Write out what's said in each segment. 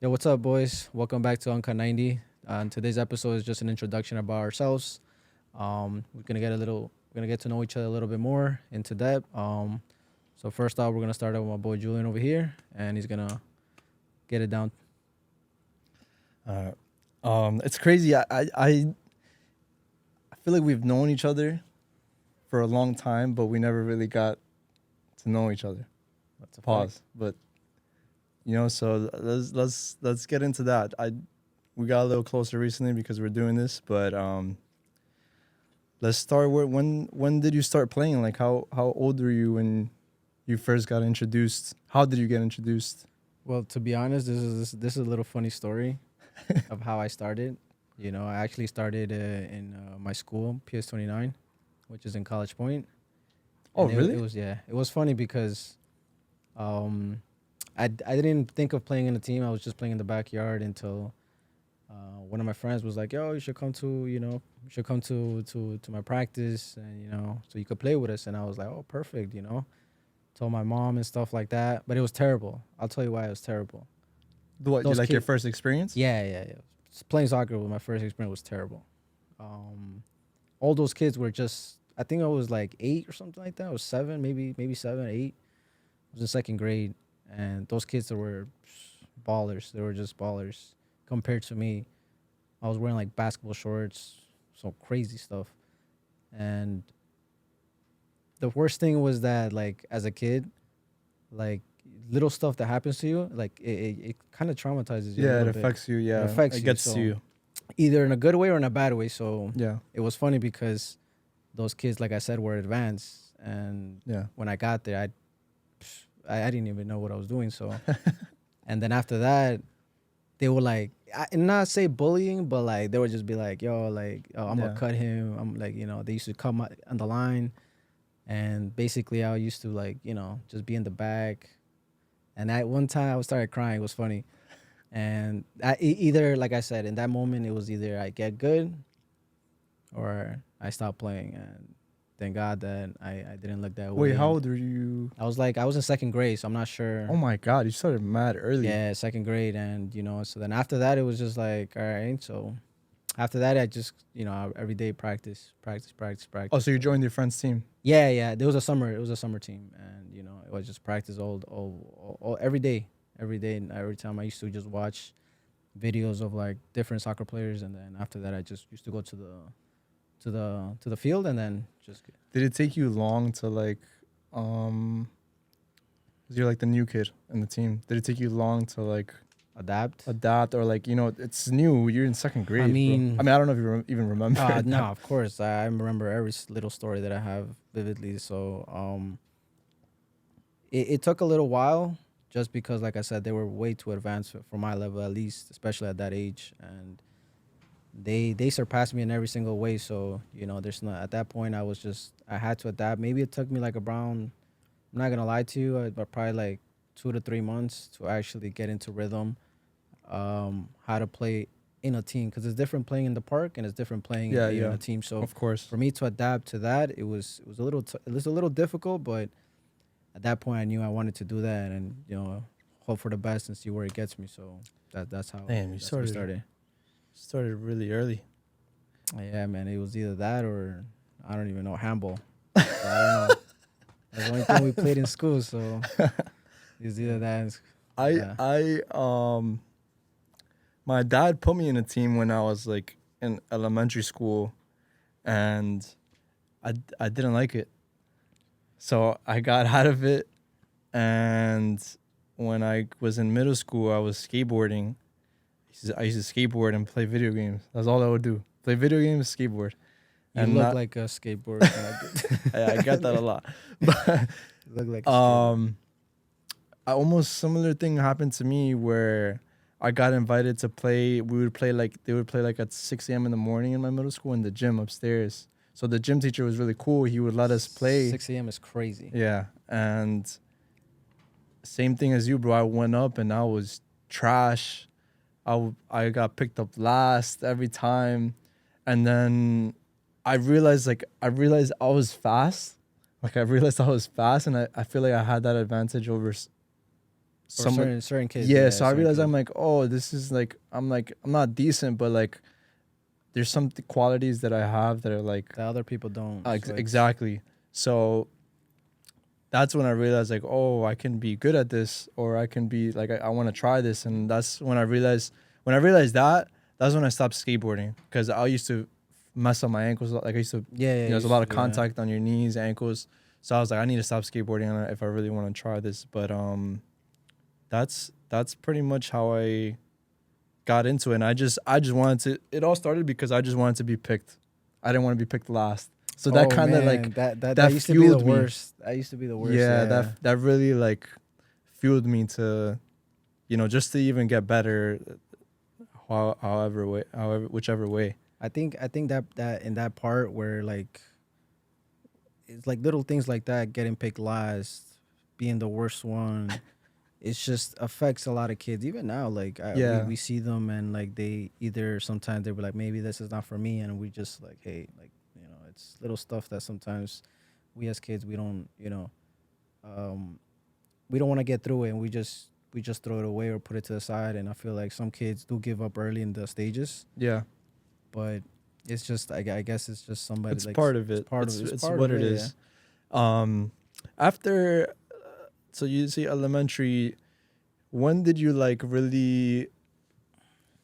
Yo, what's up, boys? Welcome back to Uncut 90. And today's episode is just an introduction about ourselves. We're gonna get to know each other a little bit more into depth. So first off, we're gonna start out with my boy Julian over here, and he's gonna get it down. Uh, it's crazy. I feel like we've known each other for a long time, but we never really got to know each other. That's a Pause. fact. But so let's get into that. We got a little closer recently because we're doing this, but let's start where when did you start playing? Like how old were you when you first got introduced? How did you get introduced? Well, to be honest, this is a little funny story of how I started. I actually started in my school, PS 29, which is in College Point. Oh, And really? It was funny because um, I didn't think of playing in a team. I was just playing in the backyard until one of my friends was like, "Yo, you should come to my practice, and so you could play with us." And I was like, "Oh, perfect." Told my mom and stuff like that, but it was terrible. I'll tell you why it was terrible. What, you Those like your kids, first experience? yeah. Playing soccer was my first experience was terrible. All those kids were just, I think I was like 8 or something like that. I was 7, maybe 7, 8. I was in second grade, and those kids that were ballers. They were just ballers compared to me. I was wearing like basketball shorts, some crazy stuff. And the worst thing was that, like, as a kid, like, little stuff that happens to you, like, it kind of traumatizes you a Yeah, it little bit. affects you. It Yeah, affects it you. gets to So you. either in a good way or in a bad way. So Yeah, it was funny because those kids, like I said, were advanced. And yeah. when I got there, I didn't even know what I was doing. So, and then after that, they were like, not say bullying, but like they would just be like, "Yo, like, oh, I'm gonna Yeah. cut him." I'm like, they used to come on the line, and basically I used to, like, just be in the back. And at one time I started crying. It was funny, and either, like I said, in that moment, it was either I get good or I stop playing. And thank God that I didn't look that Wait, way. how And old were you? I was in second grade, so I'm not sure. Oh my God, you started mad early. Yeah, second grade, and so then after that, it was just like, all right. So after that, I just, every day practice, practice, practice, Oh, practice. so you So joined your friend's team. yeah. There was a summer. It was a summer team, and it was just practice all every day, every day, and every time I used to just watch videos of like different soccer players, and then after that, I just used to go to the field, and then just Did it take you long to like, um, 'cause you're like the new kid in the team. Did it take you long to like adapt. adapt or like, it's new. You're in second I grade, bro. I mean, mean, I don't know if you even remember no, that. of course. I remember every little story that I have vividly. So, it took a little while just because, like I said, they were way too advanced for my level, at least, especially at that age. And they surpassed me in every single way. So, there's not, at that point, I had to adapt. Maybe it took me like around, I'm not going to lie to you, but probably like 2 to 3 months to actually get into rhythm, how to play in a team, because it's different playing in the park and it's different playing Yeah, in yeah, a team. So of course. for me to adapt to that, it was a little difficult, but at that point I knew I wanted to do that, and hope for the best and see where it gets me. So that's how Damn, you that's how we started started. started really early. Yeah, man, it was either that or I don't even know, handball. So I don't know. That's the only thing we played in school. So it was either that. I Yeah. I my dad put me in a team when I was like in elementary school, and I didn't like it. So I got out of it, and when I was in middle school, I was skateboarding. I used to skateboard and play video games. That's all I would do. Play video games, skateboard. You And look not like a skateboard kind of I get that a lot. But You look like a skateboard. I almost similar thing happened to me where I got invited to play. We would play like they would play like at 6 a.m. in the morning in my middle school in the gym upstairs. So the gym teacher was really cool. He would let us play. 6 a.m. is crazy. Yeah, and same thing as you, bro. I went up and I was trash. I got picked up last every time, and then I realized I was fast. Like I realized I was fast, and I feel like I had that advantage over Or some certain kids. yeah. Yeah, So I certain realized I'm kids. like, oh, this is like I'm not decent, but like there's some qualities that I have that are like That other people don't switch. exactly. So that's when I realized like, oh, I can be good at this, or I can be like, I want to try this. And that's when I realized that, that's when I stopped skateboarding, because I used to mess up my ankles. Like I used to, Yeah, there's a lot of yeah. contact on your knees, ankles. So I was like, I need to stop skateboarding if I really want to try this. But that's pretty much how I got into it. And I just wanted to. It all started because I just wanted to be picked. I didn't want to be picked last. So that Oh kind of man, like that that used to be the fueled me. worst. That used to be the worst. Yeah, Yeah. that really like fueled me to, just to even get better, however whichever way. I think that in that part where like it's like little things like that, getting picked last, being the worst one, it just affects a lot of kids. Even now, like Yeah, we see them and like they either sometimes they were like maybe this is not for me, and we just like hey like it's little stuff that sometimes we as kids we don't um, we don't want to get through it, and we just throw it away or put it to the side. And I feel like some kids do give up early in the stages, yeah. but it's just I guess it's just somebody It's like part of it. It's part what of it it. Yeah. is. After, so you see elementary, when did you like really,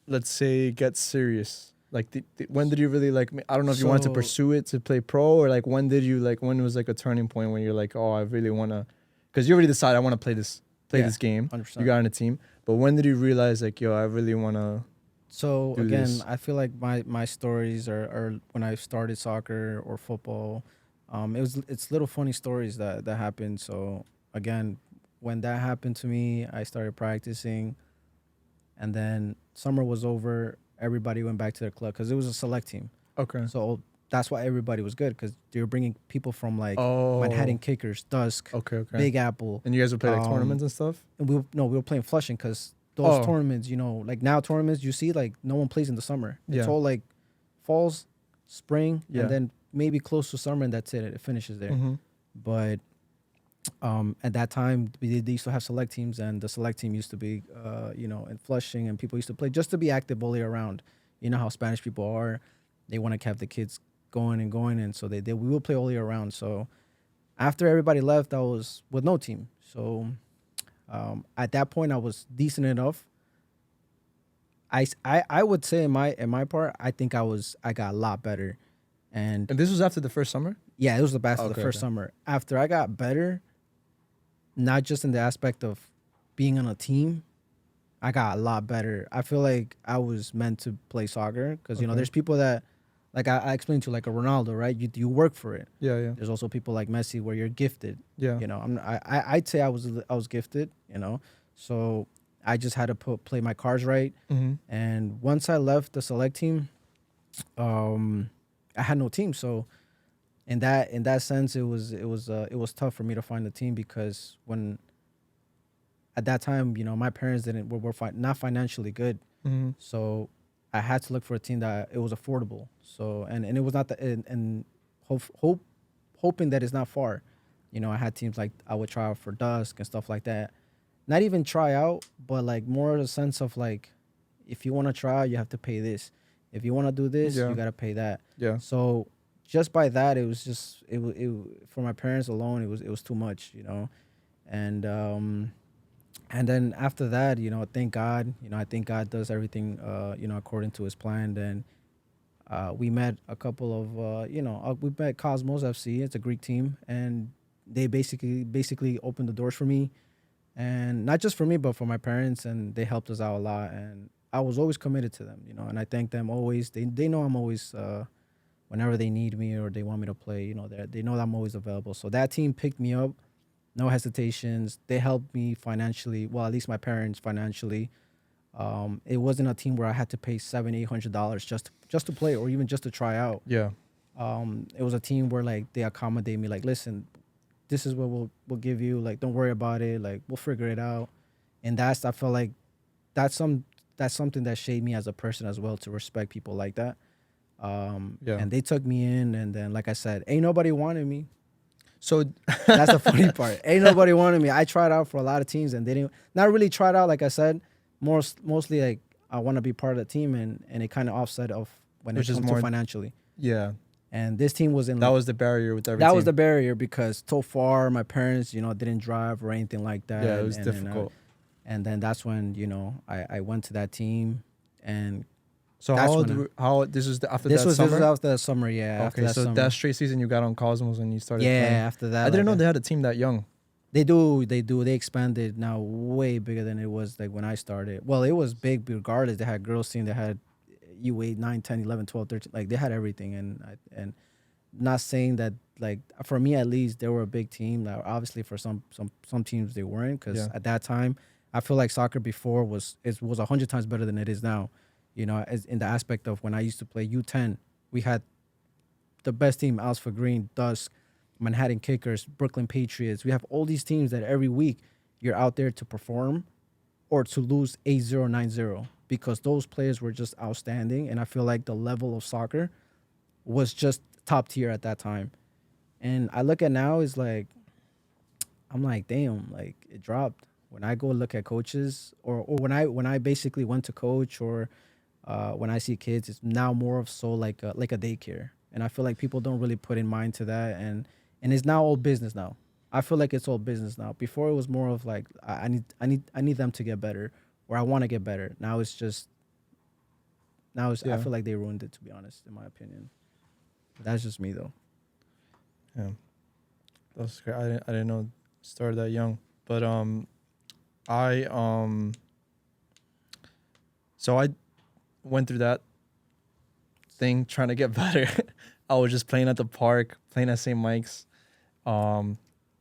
let's say, get serious? Like, when did you really like? I don't know if you wanted to So pursue it to play pro, or like when did you like? When was like a turning point when you're like, oh, I really want to, because you already decided I want to play yeah, this game. 100%. You got on a team, but when did you realize like, yo, I really want to So do again, this? I feel like my stories are when I started soccer or football. It's little funny stories that happened. So again, when that happened to me, I started practicing, and then summer was over. Everybody went back to their club because it was a select team. Okay. So that's why everybody was good because they were bringing people from like Manhattan Oh. Kickers, Dusk, Okay. Okay. Big Apple. And you guys would play like tournaments and stuff. And we were playing Flushing because those Oh. tournaments, like now tournaments you see like no one plays in the summer. It's Yeah. all like falls, spring, Yeah. and then maybe close to summer, and that's it. It finishes there. Mm-hmm. But at that time they used to have select teams, and the select team used to be in Flushing, and people used to play just to be active all year round. You know how Spanish people are; they want to have the kids going and going, and so we will play all year round. So after everybody left, I was with no team. So at that point, I was decent enough. I would say in my part, I think I got a lot better, and And this was after the first summer? yeah, it was the best of the Okay, first okay. summer. After I got better, not just in the aspect of being on a team, I got a lot better. I feel like I was meant to play soccer because Okay. there's people that like I explained to like a Ronaldo, right? You work for it. Yeah, yeah. There's also people like Messi where you're gifted. Yeah. I'd say I was gifted. So I just had to play my cards right. Mm-hmm. And once I left the select team, I had no team. So in that sense, it was tough for me to find a team because when at that time, my parents were not financially good. Mm-hmm. So I had to look for a team that it was affordable. So and it was not that and hoping that it's not far. I had teams like I would try out for Dusk and stuff like that. Not even try out, but like more a sense of like, if you want to try out, you have to pay this. If you want to do this, Yeah. you gotta pay that. Yeah. So just by that, it was just it for my parents alone. It was too much, and then after that, thank God, I think God does everything, according to His plan. Then we met a couple of, we met Cosmos FC. It's a Greek team, and they basically opened the doors for me, and not just for me, but for my parents, and they helped us out a lot. And I was always committed to them, and I thank them always. They know I'm always, whenever they need me or they want me to play, they know that I'm always available. So that team picked me up, no hesitations. They helped me financially. Well, at least my parents financially. It wasn't a team where I had to pay $700-800 just to play or even just to try out. Yeah. It was a team where like they accommodate me. Like, listen, this is what we'll give you. Like, don't worry about it. Like, we'll figure it out. And I felt like that's something that shaped me as a person as well, to respect people like that. Yeah. And they took me in, and then like I said, ain't nobody wanted me. So That's the funny part. Ain't nobody wanted me. I tried out for a lot of teams and they didn't. Not really tried out, like I said. Mostly like I want to be part of the team, and it kind of offset of when Which it is comes more- to financially. yeah, And this team was in. that was the barrier with every that team. was the barrier because so far my parents, didn't drive or anything like that. Yeah, it was and difficult. And then that's when I went to that team, and So that's how this was after this that was summer? after the summer. Yeah. After Okay, that so summer. that straight season you got on Cosmos and you started yeah. playing. After that, I didn't know like, they had a team that young. They do. They expanded now way bigger than it was like when I started. Well, it was big regardless. They had girls team. They had U8, 9, 10, 11, 12, 13. Like they had everything. And not saying that, like, for me at least, they were a big team. Now, obviously for some teams they weren't, because Yeah. at that time I feel like soccer before was 100 times better than it is now. As in the aspect of when I used to play U10, we had the best team: Alpha Green, Dusk, Manhattan Kickers, Brooklyn Patriots. We have all these teams that every week you're out there to perform or to lose 8-0, 9-0, because those players were just outstanding. And I feel like the level of soccer was just top tier at that time. And I look at now, is like, I'm like, damn, like it dropped. When I go look at coaches, or when I basically went to coach, or when I see kids, it's now more of so like a daycare. And I feel like people don't really put in mind to that, and it's now all business now. I feel like it's all business now. Before it was more of like I need them to get better, or I want to get better. Now it's just I Yeah. feel like they ruined it, to be honest, in my opinion. That's just me though. Yeah, that's great. I didn't know it started that young, but I so I went through that thing trying to get better. I was just playing at the park, playing at St. Mike's,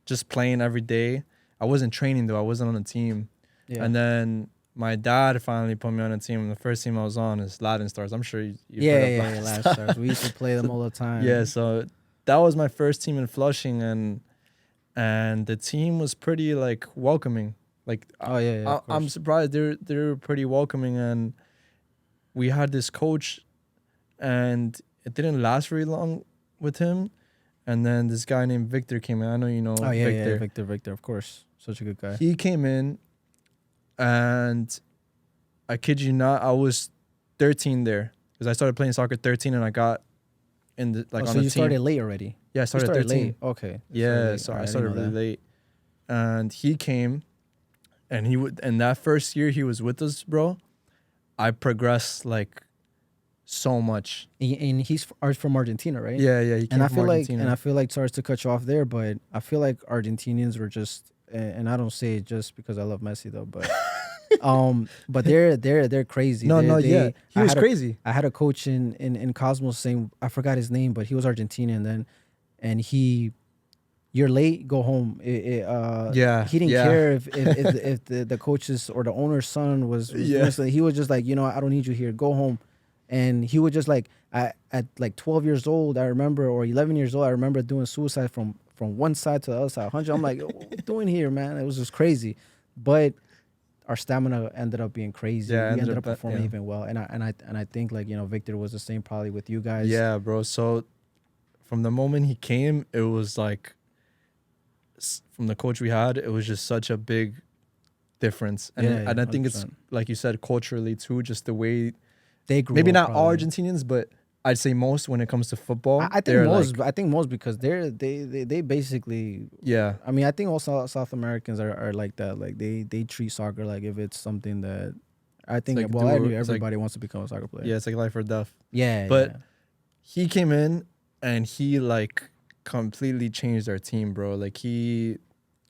just playing every day. I wasn't training though. I wasn't on the team. Yeah. And then my dad finally put me on a team. The first team I was on is Latin Stars. I'm sure you've yeah, heard of yeah, Latin yeah, Stars. Last Stars. We used to play them all the time. Yeah, so that was my first team in Flushing, and the team was pretty like welcoming. Like Oh yeah, of I'm course. surprised they're pretty welcoming, and we had this coach, and it didn't last very long with him, and then this guy named Victor came in. I know you know Oh yeah, Victor. Victor, of course, such a good guy. He came in, and I kid you not, I was 13 there because I started playing soccer 13, and I got in the on so the you team. started late already. Yeah, I You started started 13. late. Okay. Yeah, late. so Alright, I didn't started know really that. late, and he came, and and that first year he was with us, bro. I progressed like so much. And he's from Argentina, right? Yeah, he came And I from feel Argentina. sorry to cut you off there, but I feel like Argentinians were just, and I don't say it just because I love Messi though, but but they're crazy. Yeah, he was crazy. I had a coach in Cosmos saying, I forgot his name, but he was Argentinian and you're late, go home. Yeah, He didn't yeah. care if the coach's or the owner's son was Yeah. doing something. He was just like, I don't need you here, go home. And he would just like, at like 12 years old, I remember, or 11 years old, I remember doing suicide from one side to the other side, 100. I'm like, what are you doing here, man? It was just crazy. But our stamina ended up being crazy. Yeah, We ended up yeah. performing even well. And I think, like, Victor was the same probably with you guys. Yeah, bro. So from the moment he came, it was like from the coach we had, it was just such a big difference. And Yeah, and I think it's 100%. like you said, culturally too, just the way They grew maybe up not all probably. Argentinians, but I'd say most when it comes to football. I think they're most. like, I think most because they basically. yeah. I mean, I think also South Americans are like that. Like they treat soccer like if it's something that. I think like, I knew it's like- everybody wants to become a soccer player. Yeah, it's like life or death. Yeah. But yeah. he came in and he like completely changed our team, bro. Like he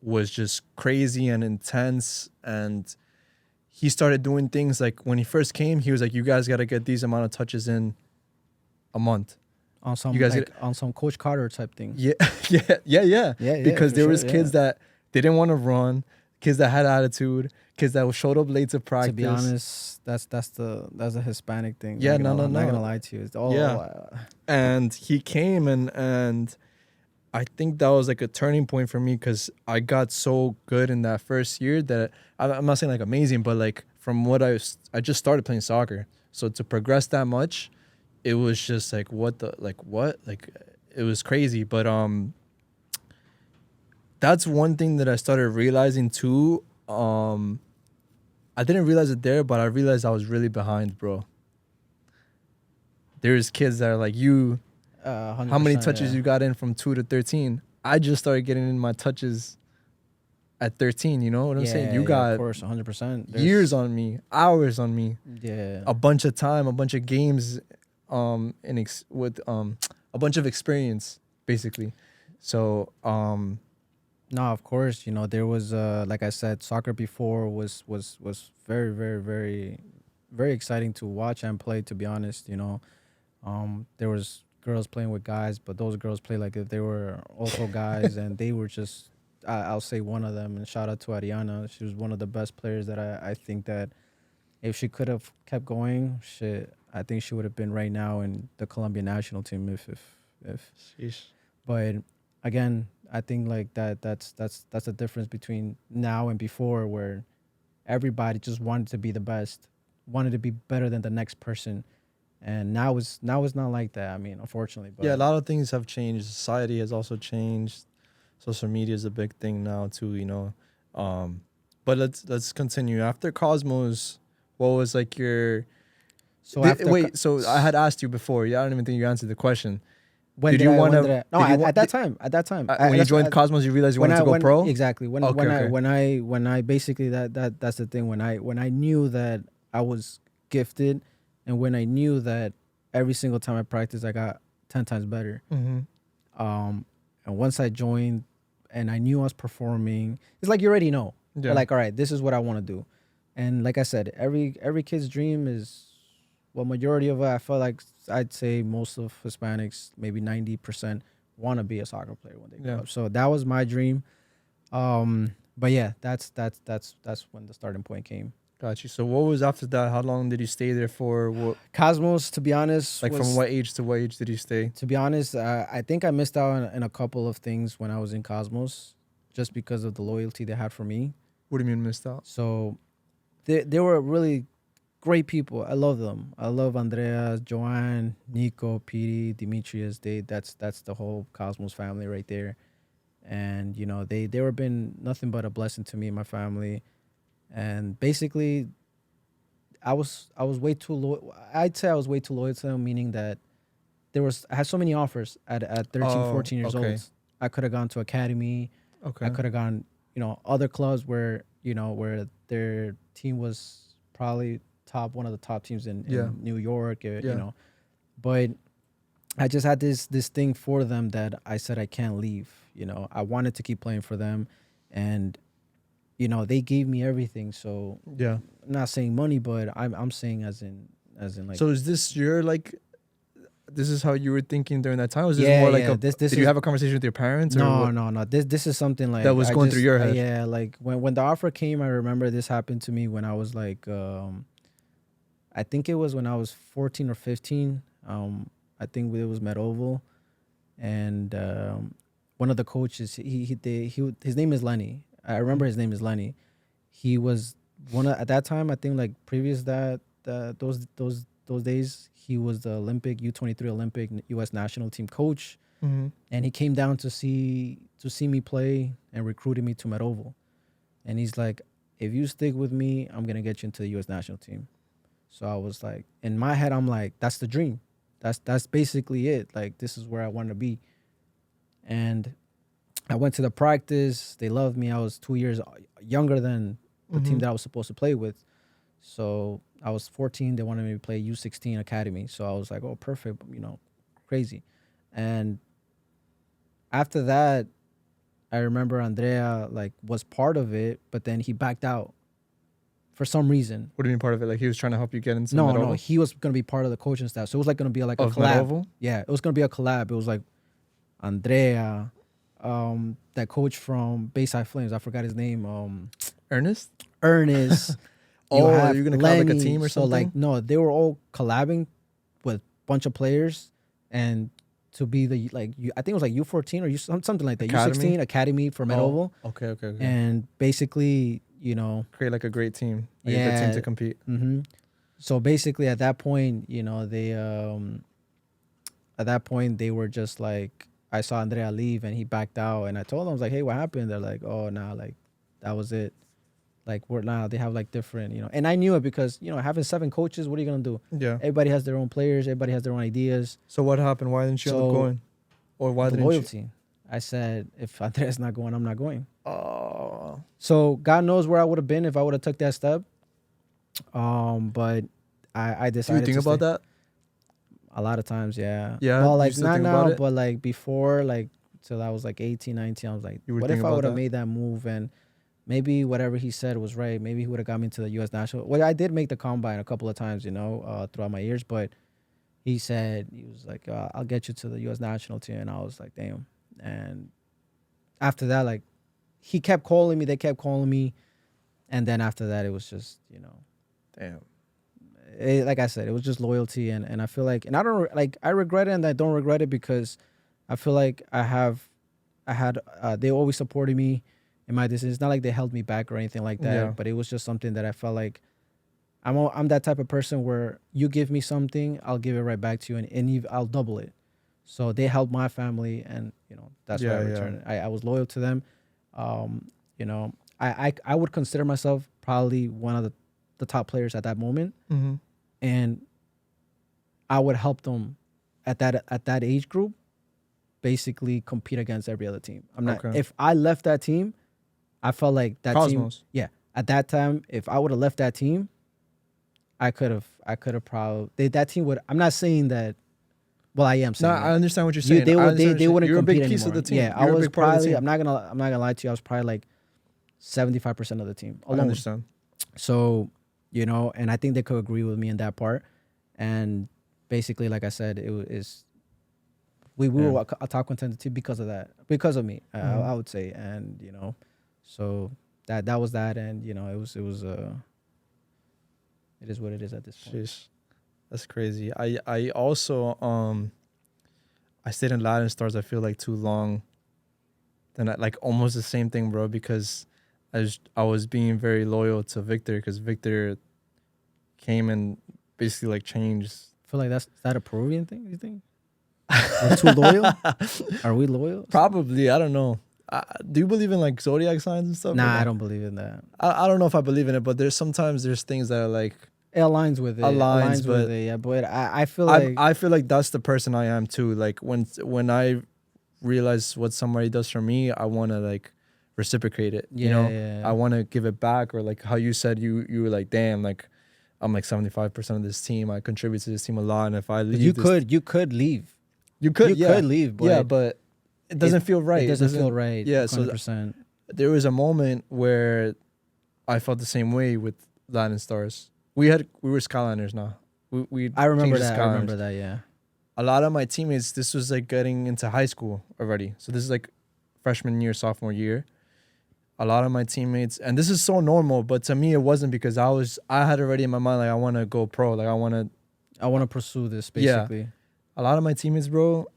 was just crazy and intense, and he started doing things like when he first came, he was like, "You guys got to get these amount of touches in a month." On some You guys on some Coach Carter type thing. Yeah, yeah. Yeah, Because for there sure, was kids that didn't want to run, kids that had attitude, kids that showed up late to practice. To be honest, that's a Hispanic thing. Yeah, I'm no. not gonna lie to you. It's all. Yeah. And he came and I think that was like a turning point for me because I got so good in that first year that I'm not saying like amazing, but like from what I just started playing soccer. So to progress that much, it was just like what it was crazy. But that's one thing that I started realizing too. I didn't realize it there, but I realized I was really behind, bro. There's kids that are like you. How many 100%, touches yeah. you got in from 2 to 13? I just started getting in my touches at 13. You know what I'm saying? You Yeah, of got course, 100%. years on me, hours on me, Yeah. a bunch of time, a bunch of games, with a bunch of experience, basically. So No, of course, there was like I said, soccer before was very, very, very, very exciting to watch and play, to be honest. There was girls playing with guys, but those girls play like if they were also guys, and they were just I'll say one of them, and shout out to Ariana. She was one of the best players that I think that if she could have kept going, shit, I think she would have been right now in the Colombian national team if sheesh. but again, I think like that's the difference between now and before, where everybody just wanted to be the best, wanted to be better than the next person, and now it's not like that. I mean, unfortunately, Yeah, a but lot of things have changed. Society has also changed. Social media is a big thing now too, But let's continue. After Cosmos, what was like your so after wait, so I had asked you before. Yeah, I don't even think you answered the question. when Did did you I want when to did I no at that time when you that's joined Cosmos you realized you wanted to go when pro? exactly Okay, okay. when I basically that's the thing, when I knew that I was gifted, and when I knew that every single time I practiced I got 10 times better. Mhm. And once I joined and I knew I was performing, it's like you already know. Yeah. You're like, all right, this is what I want to do. And like I said, every kid's dream is, well, majority of it, I feel like I'd say most of Hispanics, maybe 90%, want to be a soccer player when they grow Yeah. up. So that was my dream. But yeah, that's when the starting point came. Got you. So what was after that? How long did you stay there for? What, Cosmos, to be honest, like was, from what age to what age did you stay? to be honest, I think I missed out in a couple of things when I was in Cosmos, just because of the loyalty they had for me. What do you mean missed out? So they were really great people. I love them. I love Andreas, Joanne, Nico, Petey, Demetrius. That's the whole Cosmos family right there. And they were been nothing but a blessing to me and my family. And basically, I was way too loyal. I'd say I was way too loyal to them, meaning that I had so many offers at 13, 14 years okay. old. I could have gone to academy. Okay. I could have gone, other clubs where their team was probably one of the top teams in New York, But I just had this thing for them that I said I can't leave. I wanted to keep playing for them, and they gave me everything. So Yeah. I'm not saying money, but I'm saying as in like. So is this your like? This is how you were thinking during that time? Was this more like did you have a conversation with your parents? No, or no. This is something like that was going through your head. Yeah, like when the offer came, I remember this happened to me when I was like, I think it was when I was 14 or 15. I think it was Medoval, and one of the coaches, his name is Lenny. I remember his name is Lenny. He was at that time. I think like previous those days, he was the Olympic U23 Olympic U.S. national team coach, and he came down to see me play and recruited me to Medoval. And he's like, if you stick with me, I'm gonna get you into the U.S. national team. So I was like, in my head, I'm like, that's the dream. That's basically it. Like, this is where I want to be. And I went to the practice. They loved me. I was 2 years younger than the team that I was supposed to play with. So I was 14. They wanted me to play U16 academy. So I was like, oh, perfect. Crazy. And after that, I remember Andrea was part of it, but then he backed out for some reason. What do you mean part of it? Like he was trying to help you get into No, Medoval? no, he was gonna be part of the coaching staff. So it was like gonna be like a Of collab. Medoval? Yeah, it was gonna be a collab. It was like Andrea, that coach from Bayside Flames. I forgot his name. Ernest. Ernest. You're gonna collab like a team or so something? no, they were all collabing with a bunch of players, and to be the I think it was like U14 or something like that. Academy? U16 academy for Medoval. Okay. And basically, create like a great team. Like a good team to compete. So basically, at that point, they at that point they were just like, I saw Andrea leave and he backed out, and I told him, I was like, hey, what happened? They're like, oh, nah, like that was it. Like we're now they have like different, and I knew it because having 7 coaches, what are you gonna do? Yeah. Everybody has their own players, everybody has their own ideas. So what happened? Why didn't you end up So going? Or why the didn't you? loyalty. I said, if Andrea's not going, I'm not going. Oh. So God knows where I would have been if I would have took that step. But I Do you decided think to about stay. that? A lot of times, yeah. Yeah, Well, you like still not think now, about it? but like before, like till I was like 18, 19, I was like, You were what if thinking I about would have that? made that move and maybe whatever he said was right. Maybe he would have got me to the U.S. national. Well, I did make the combine a couple of times, throughout my years, but he was like, I'll get you to the U.S. national team. And I was like, damn. And after that, like he kept calling me, they kept calling me. And then after that, it was just, Damn. like I said, it was just loyalty, and I feel like, and I don't like, I regret it and I don't regret it because I feel like they always supported me in my decisions. It's not like they held me back or anything like that, Yeah. but it was just something that I felt like I'm that type of person where you give me something, I'll give it right back to you, and I'll double it. So they helped my family, and that's why I Yeah, yeah. returned it. I was loyal to them. I would consider myself probably one of the top players at that moment, Mm-hmm. and I would help them at that age group basically compete against every other team. I'm not Okay. If I left that team, I felt like that Cosmos. team. Yeah, at that time, if I would have left that team, I could have probably that team would. I'm not saying that. Well, I am No, saying I that. understand what you're saying. They I would understand what they you're saying. wouldn't You're a compete big piece anymore. of the team. Yeah, I You're a was big part of the probably. team. I'm not gonna lie to you. I was probably like 75% of the team I alone. understand. So, and I think they could agree with me in that part. And basically, like I said, we were a top contender team because of that, because of me. Mhm. I would say, and so that was that, and it was it is what it is at this point. Sheesh. That's crazy. I also I stayed in Latin stars, I feel like, too long. Then like almost the same thing, bro, because I was being very loyal to Victor because Victor came and basically like changed. I feel like is that a Peruvian thing? You think we're too loyal? Are we loyal? Probably, I don't know. Do you believe in like zodiac signs and stuff? or Nah, no? I don't believe in that. I don't know if I believe in it, but there's things that are like It aligns with it. Aligns, with but it. Yeah, but I feel like I feel like that's the person I am too. Like when I realize what somebody does for me, I want to like reciprocate it. yeah. I want to give it back, or like how you said you were like, damn, like I'm like 75% of this team. I contribute to this team a lot, and if I leave, you could leave. you could leave, but yeah, but it doesn't feel right. It doesn't feel right. Yeah, 100%. There was a moment where I felt the same way with Latin Stars. We were Skyliners now. We I remember changed to that. I remember Skyliners. that. Yeah. A lot of my teammates, this was like getting into high school already. So this is like freshman year, sophomore year. A lot of my teammates, and this is so normal, but to me it wasn't because I had already in my mind like I want to go pro, like I want to pursue this basically. A lot of my teammates, bro,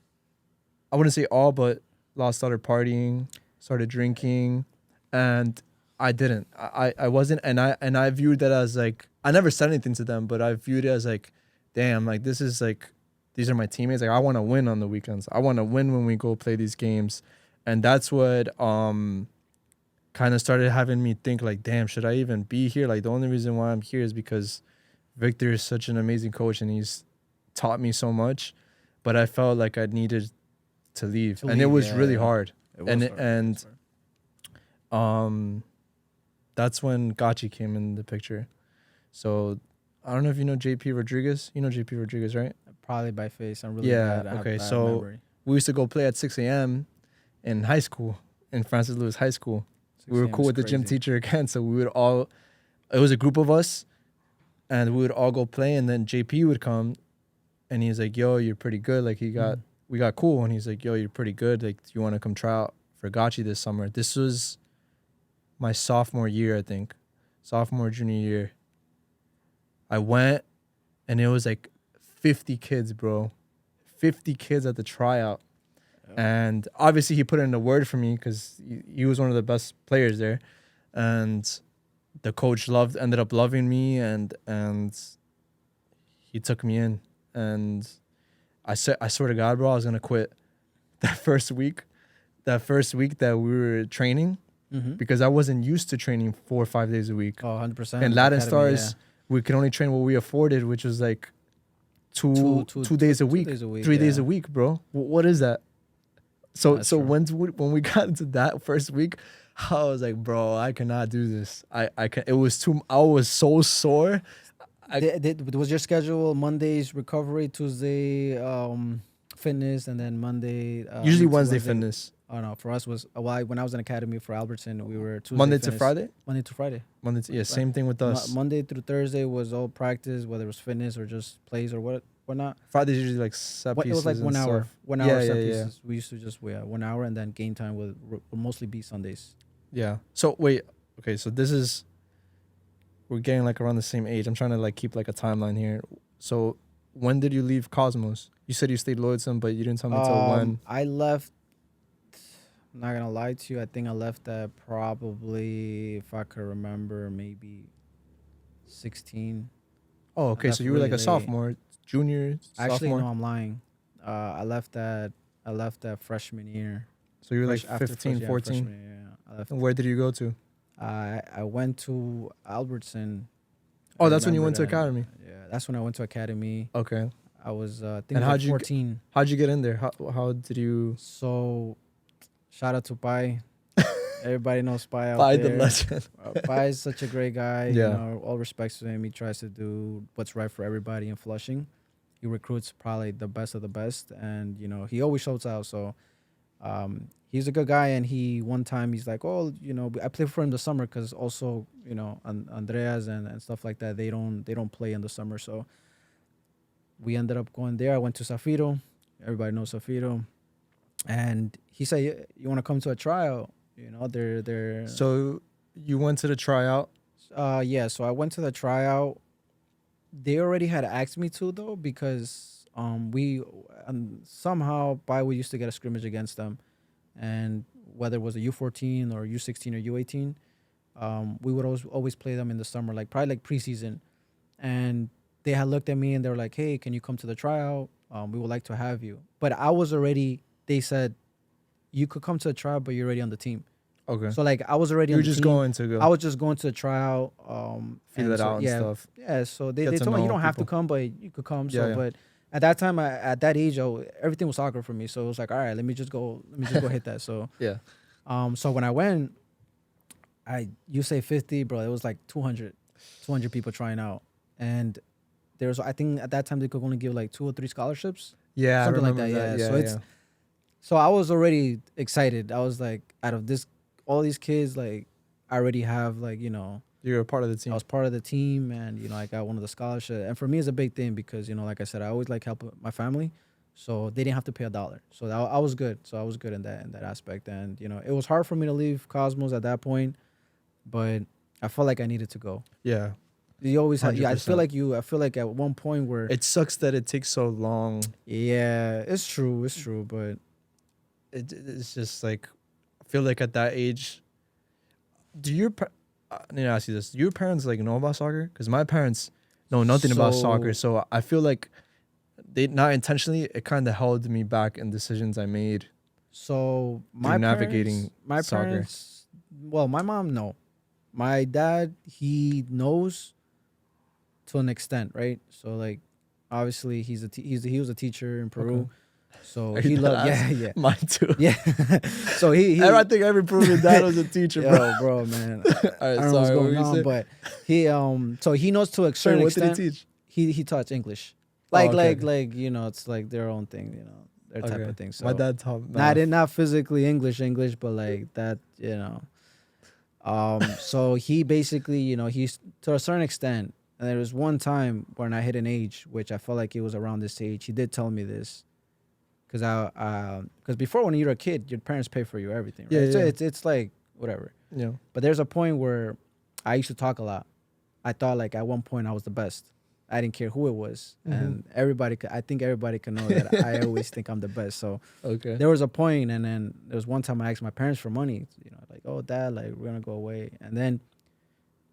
I wouldn't say all, but a lot started partying, started drinking, and I didn't. I wasn't, and I viewed that as like, I never said anything to them, but I viewed it as like, damn, like this is like, these are my teammates. Like I want to win on the weekends. I want to win when we go play these games, and that's what kind of started having me think like, damn, should I even be here? Like the only reason why I'm here is because Victor is such an amazing coach and he's taught me so much, but I felt like I needed to leave, and it was really hard. That's when Gachi came in the picture. So I don't know if you know JP Rodriguez. You know JP Rodriguez, right? Probably by face. I'm really bad. Okay. I have So memory. we used to go play at 6 a.m. in high school, in Francis Lewis High School. We were 6 a.m. cool is with the gym crazy. teacher again. So we would all, it was a group of us, and we would all go play. And then JP would come, and he's like, "Yo, you're pretty good." Like we got cool, and he's like, "Yo, you're pretty good. Like, do you want to come try out for Gachi this summer?" This was my sophomore year, I think, sophomore junior year. I went, and it was like 50 kids, bro, 50 kids at the tryout. And obviously he put in the word for me because he was one of the best players there, and the coach ended up loving me, and he took me in, and I swear to God, bro, I was gonna quit. that first week, that we were training, Mm-hmm. because I wasn't used to training 4 or 5 days a week. Oh, 100%. And Latin Academy, Stars, we could only train what we afforded, which was like two days a week, 3 days a week, bro. What is that? So That's so true. when we got into that first week, I was like, bro, I cannot do this. I can. It was too. I was so sore. Was your schedule Mondays recovery, Tuesday fitness, and then Monday? Usually Wednesday fitness. Oh no, for us was when I was in academy for Albertson, we were Tuesday Monday fitness, to Friday. Monday to Friday. Same thing with us. Monday through Thursday was all practice, whether it was fitness or just plays or whatnot. Friday's usually like set It was pieces. like 1 hour, Stuff. 1 hour Yeah, set yeah, pieces. We used to just 1 hour, and then game time would mostly be Sundays. Yeah. So wait. Okay. So this is. We're getting like around the same age. I'm trying to like keep like a timeline here. So when did you leave Cosmos? You said you stayed loyal to them, but you didn't tell me until when. I left. I'm not gonna lie to you. I think I left at probably, if I could remember, maybe 16. Oh, okay. So you were really like a late. sophomore, junior, Actually, sophomore. no, I'm lying. I left at freshman year. So you were like After 15, 14. freshman year, yeah. I left. And where did you go to? I went to Albertson. Oh, I that's when you went remember to that. academy. Yeah, that's when I went to academy. Okay. I was I think And I was how'd like you 14. How'd you get in there? How did you? So, shout out to Pai. Everybody knows Pai out By there. the legend. Pai is such a great guy. Yeah. You know, all respects to him. He tries to do what's right for everybody in Flushing. He recruits probably the best of the best, and you know he always shows out. So, he's a good guy. And one time he's like, oh, you know, I play for him the summer because also you know Andreas and stuff like that. They don't play in the summer. So we ended up going there. I went to Zafiro. Everybody knows Zafiro. And he said, you want to come to a tryout? You know, they're. So you went to the tryout. Yeah. So I went to the tryout. They already had asked me to though, because we somehow we used to get a scrimmage against them, and whether it was a U14 or U16 or U18, we would always play them in the summer, like probably like preseason, and they had looked at me and they were like, hey, can you come to the tryout? We would like to have you. But I was already. They said, you could come to the tryout, but you're already on the team. Okay. So like I was already. You on were the just team. going to go. I was just going to the tryout. Feel it out and yeah, stuff. Yeah, so they Get to told me you know don't have to people. come, but you could come. So, Yeah, yeah. but at that time, at that age, everything was soccer for me. So it was like, all right, let me just go hit that. So, Yeah. so when I went, you say 50, bro. It was like 200 people trying out, and I think at that time they could only give like 2 or 3 scholarships. Yeah. Something I like remember that, yeah. Yeah. So so I was already excited. I was like, out of all these kids, like I already have like, you know, You're a part of the team. I was part of the team, and you know I got one of the scholarships. And for me, it's a big thing because you know, like I said, I always like help my family, so they didn't have to pay $1. So I was good. So I was good in that aspect. And you know, it was hard for me to leave Cosmos at that point, but I felt like I needed to go. Yeah. You always have. Yeah, I 100%. feel like at one point where It sucks that it takes so long. yeah, it's true, but It's just like, I feel like at that age, I need to ask you this. Do your parents like know about soccer? Because my parents know nothing about soccer. So I feel like they, not intentionally, it kind of held me back in decisions I made. so my navigating soccer. parents, well, my mom, no. My dad, he knows to an extent, right? So like, obviously he was a teacher in Peru, Okay. so Are he you loved dead yeah. Mine too. Yeah. So he I think every Peruvian dad was a teacher, bro. yo, bro, man. All right, I don't know what's sorry. What were going you on, saying? but he so he knows to a certain What extent. did he teach? He taught English, like okay. like you know, it's like their own thing, you know, their type Okay. of thing. So My dad taught math. not physically English, but like that, you know. So he basically, you know, he's to a certain extent. And there was one time when I hit an age, which I felt like it was around this age. He did tell me this, because before when you're a kid, your parents pay for you everything, right? Yeah, So yeah. it's like whatever. Yeah. But there's a point where I used to talk a lot. I thought like at one point I was the best. I didn't care who it was, and I think everybody can know that I always think I'm the best. So Okay. there was a point, and then there was one time I asked my parents for money. You know, like, oh, Dad, like we're gonna go away, and then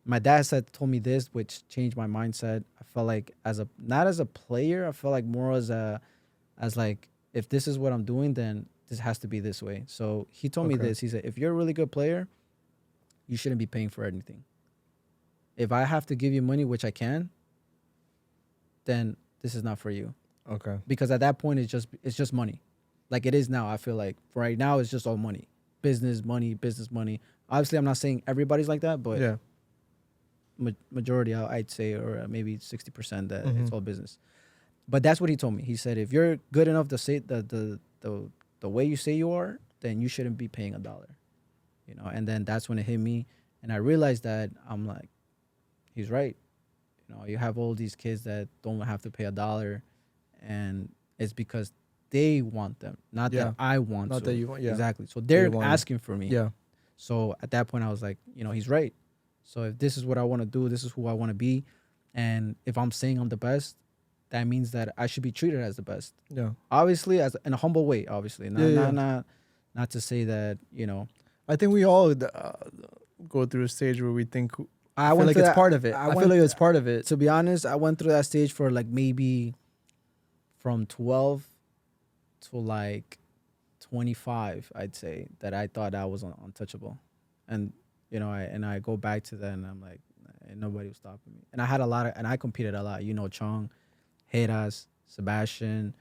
my dad told me this, which changed my mindset. I felt like not as a player, I felt like more as like if this is what I'm doing, then this has to be this way. So he told me Okay. this. He said, if you're a really good player, you shouldn't be paying for anything. If I have to give you money, which I can, then this is not for you. Okay. Because at that point it's just money. Like it is now. I feel like for right now it's just all money. Business money, business money. Obviously I'm not saying everybody's like that, but Yeah. majority I'd say, or maybe 60% that Mhm. it's all business. But that's what he told me. He said if you're good enough to say the way you say you are, then you shouldn't be paying $1. You know, and then that's when it hit me, and I realized that I'm like, he's right. You know, you have all these kids that don't have to pay $1, and it's because they want them, not Yeah. that I want Not to. that you want. Yeah. Exactly. So they're want it. asking for me. Yeah. So at that point, I was like, you know, he's right. So if this is what I want to do, this is who I want to be, and if I'm saying I'm the best, that means that I should be treated as the best. Yeah. Obviously, as in a humble way. Obviously, not Yeah. not to say that, you know. I think we all go through a stage where we think. I feel went like through it's that- part of it. I feel like it's part of it. To be honest, I went through that stage for like maybe from 12 to like 25, I'd say, that I thought I was untouchable. And, you know, I go back to that and I'm like, ain't nobody was stopping me. And I competed a lot. You know, Chong, Heras, Sebastian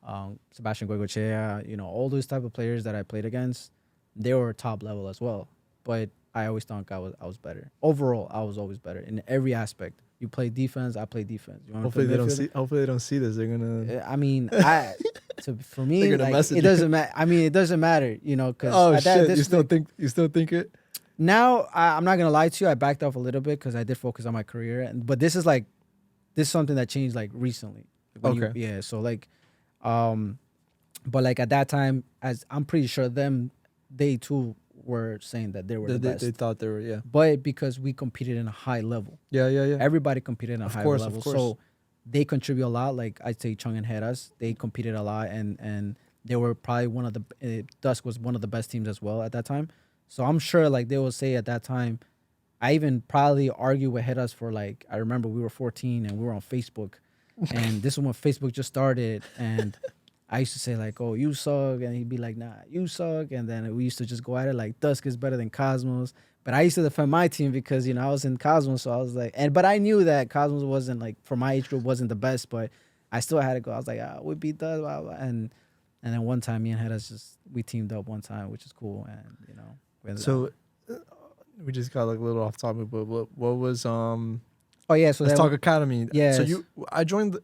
Goicoechea, you know, all those type of players that I played against, they were top level as well. But I always thought I was better. Overall, I was always better in every aspect. You play defense, I play defense. You Hopefully they don't see. Hopefully they don't see this. They're gonna. I mean, for me, They're gonna like, message it doesn't matter. I mean, it doesn't matter, you know, because Oh shit! You still think it? now I'm not gonna lie to you. I backed off a little bit because I did focus on my career, but this is something that changed like recently. Okay. Yeah. So like, but like at that time, as I'm pretty sure they too were saying that they were the best. They thought they were. Yeah. But because we competed in a high level, Yeah. everybody competed in a high level. Of course. So they contribute a lot. Like I'd say Chung and Heras, they competed a lot, and they were probably one of the Dusk was one of the best teams as well at that time. So I'm sure like they will say at that time. I even probably argued with Heras for like, I remember we were 14 and we were on Facebook, and this is when Facebook just started, and I used to say like, oh, you suck, and he'd be like, nah, you suck, and then we used to just go at it like Dusk is better than Cosmos. But I used to defend my team because, you know, I was in Cosmos, so I was like, but I knew that Cosmos wasn't like, for my age group, wasn't the best, but I still had to go. I was like, we beat Dusk, blah, blah. And then one time me and Heras we teamed up one time, which is cool, and you know. We just got like a little off topic, but what was Oh yeah, so let's talk academy. Yeah. So I joined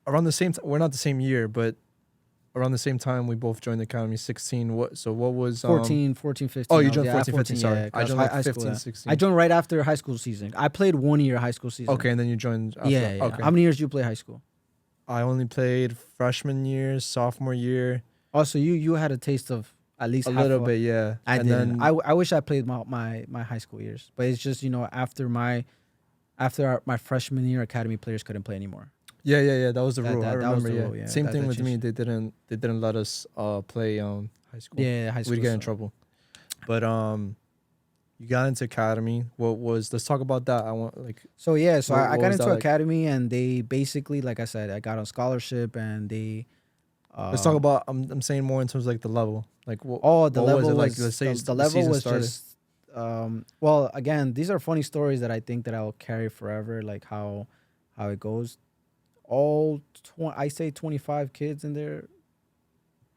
around the same time. We're not the same year, but around the same time we both joined the academy. 16. What was 14, 15. Oh, you I was- joined yeah, 14, 15. Sorry, yeah, I joined high like school, 15, yeah. 16. I joined right after high school season. I played 1 year high school season. Okay, and then you joined. After Yeah, that. yeah. Okay. How many years do you play high school? I only played freshman year, sophomore year, Also, you had a taste of at least a half little of- bit, yeah. I and didn't. Then, I wish I played my high school years, but it's just, you know, after my freshman year, academy players couldn't play anymore. yeah. That was the That- rule. that- I that was remember. the Yeah. rule, yeah. Same That- thing that with me. changed. They didn't let us play high school. Yeah, high school. We'd get in so- trouble. But you got into academy. Let's talk about that. I want like So yeah, so What- I what got was into that like? academy, and they basically, like I said, I got on scholarship, and they. let's talk about. I'm saying more in terms of like the level. Like what? Oh, the what level was it like? was, Let's say the level season was started. just. Well, again, these are funny stories that I think that I'll carry forever. Like how it goes. I say 25 kids in there.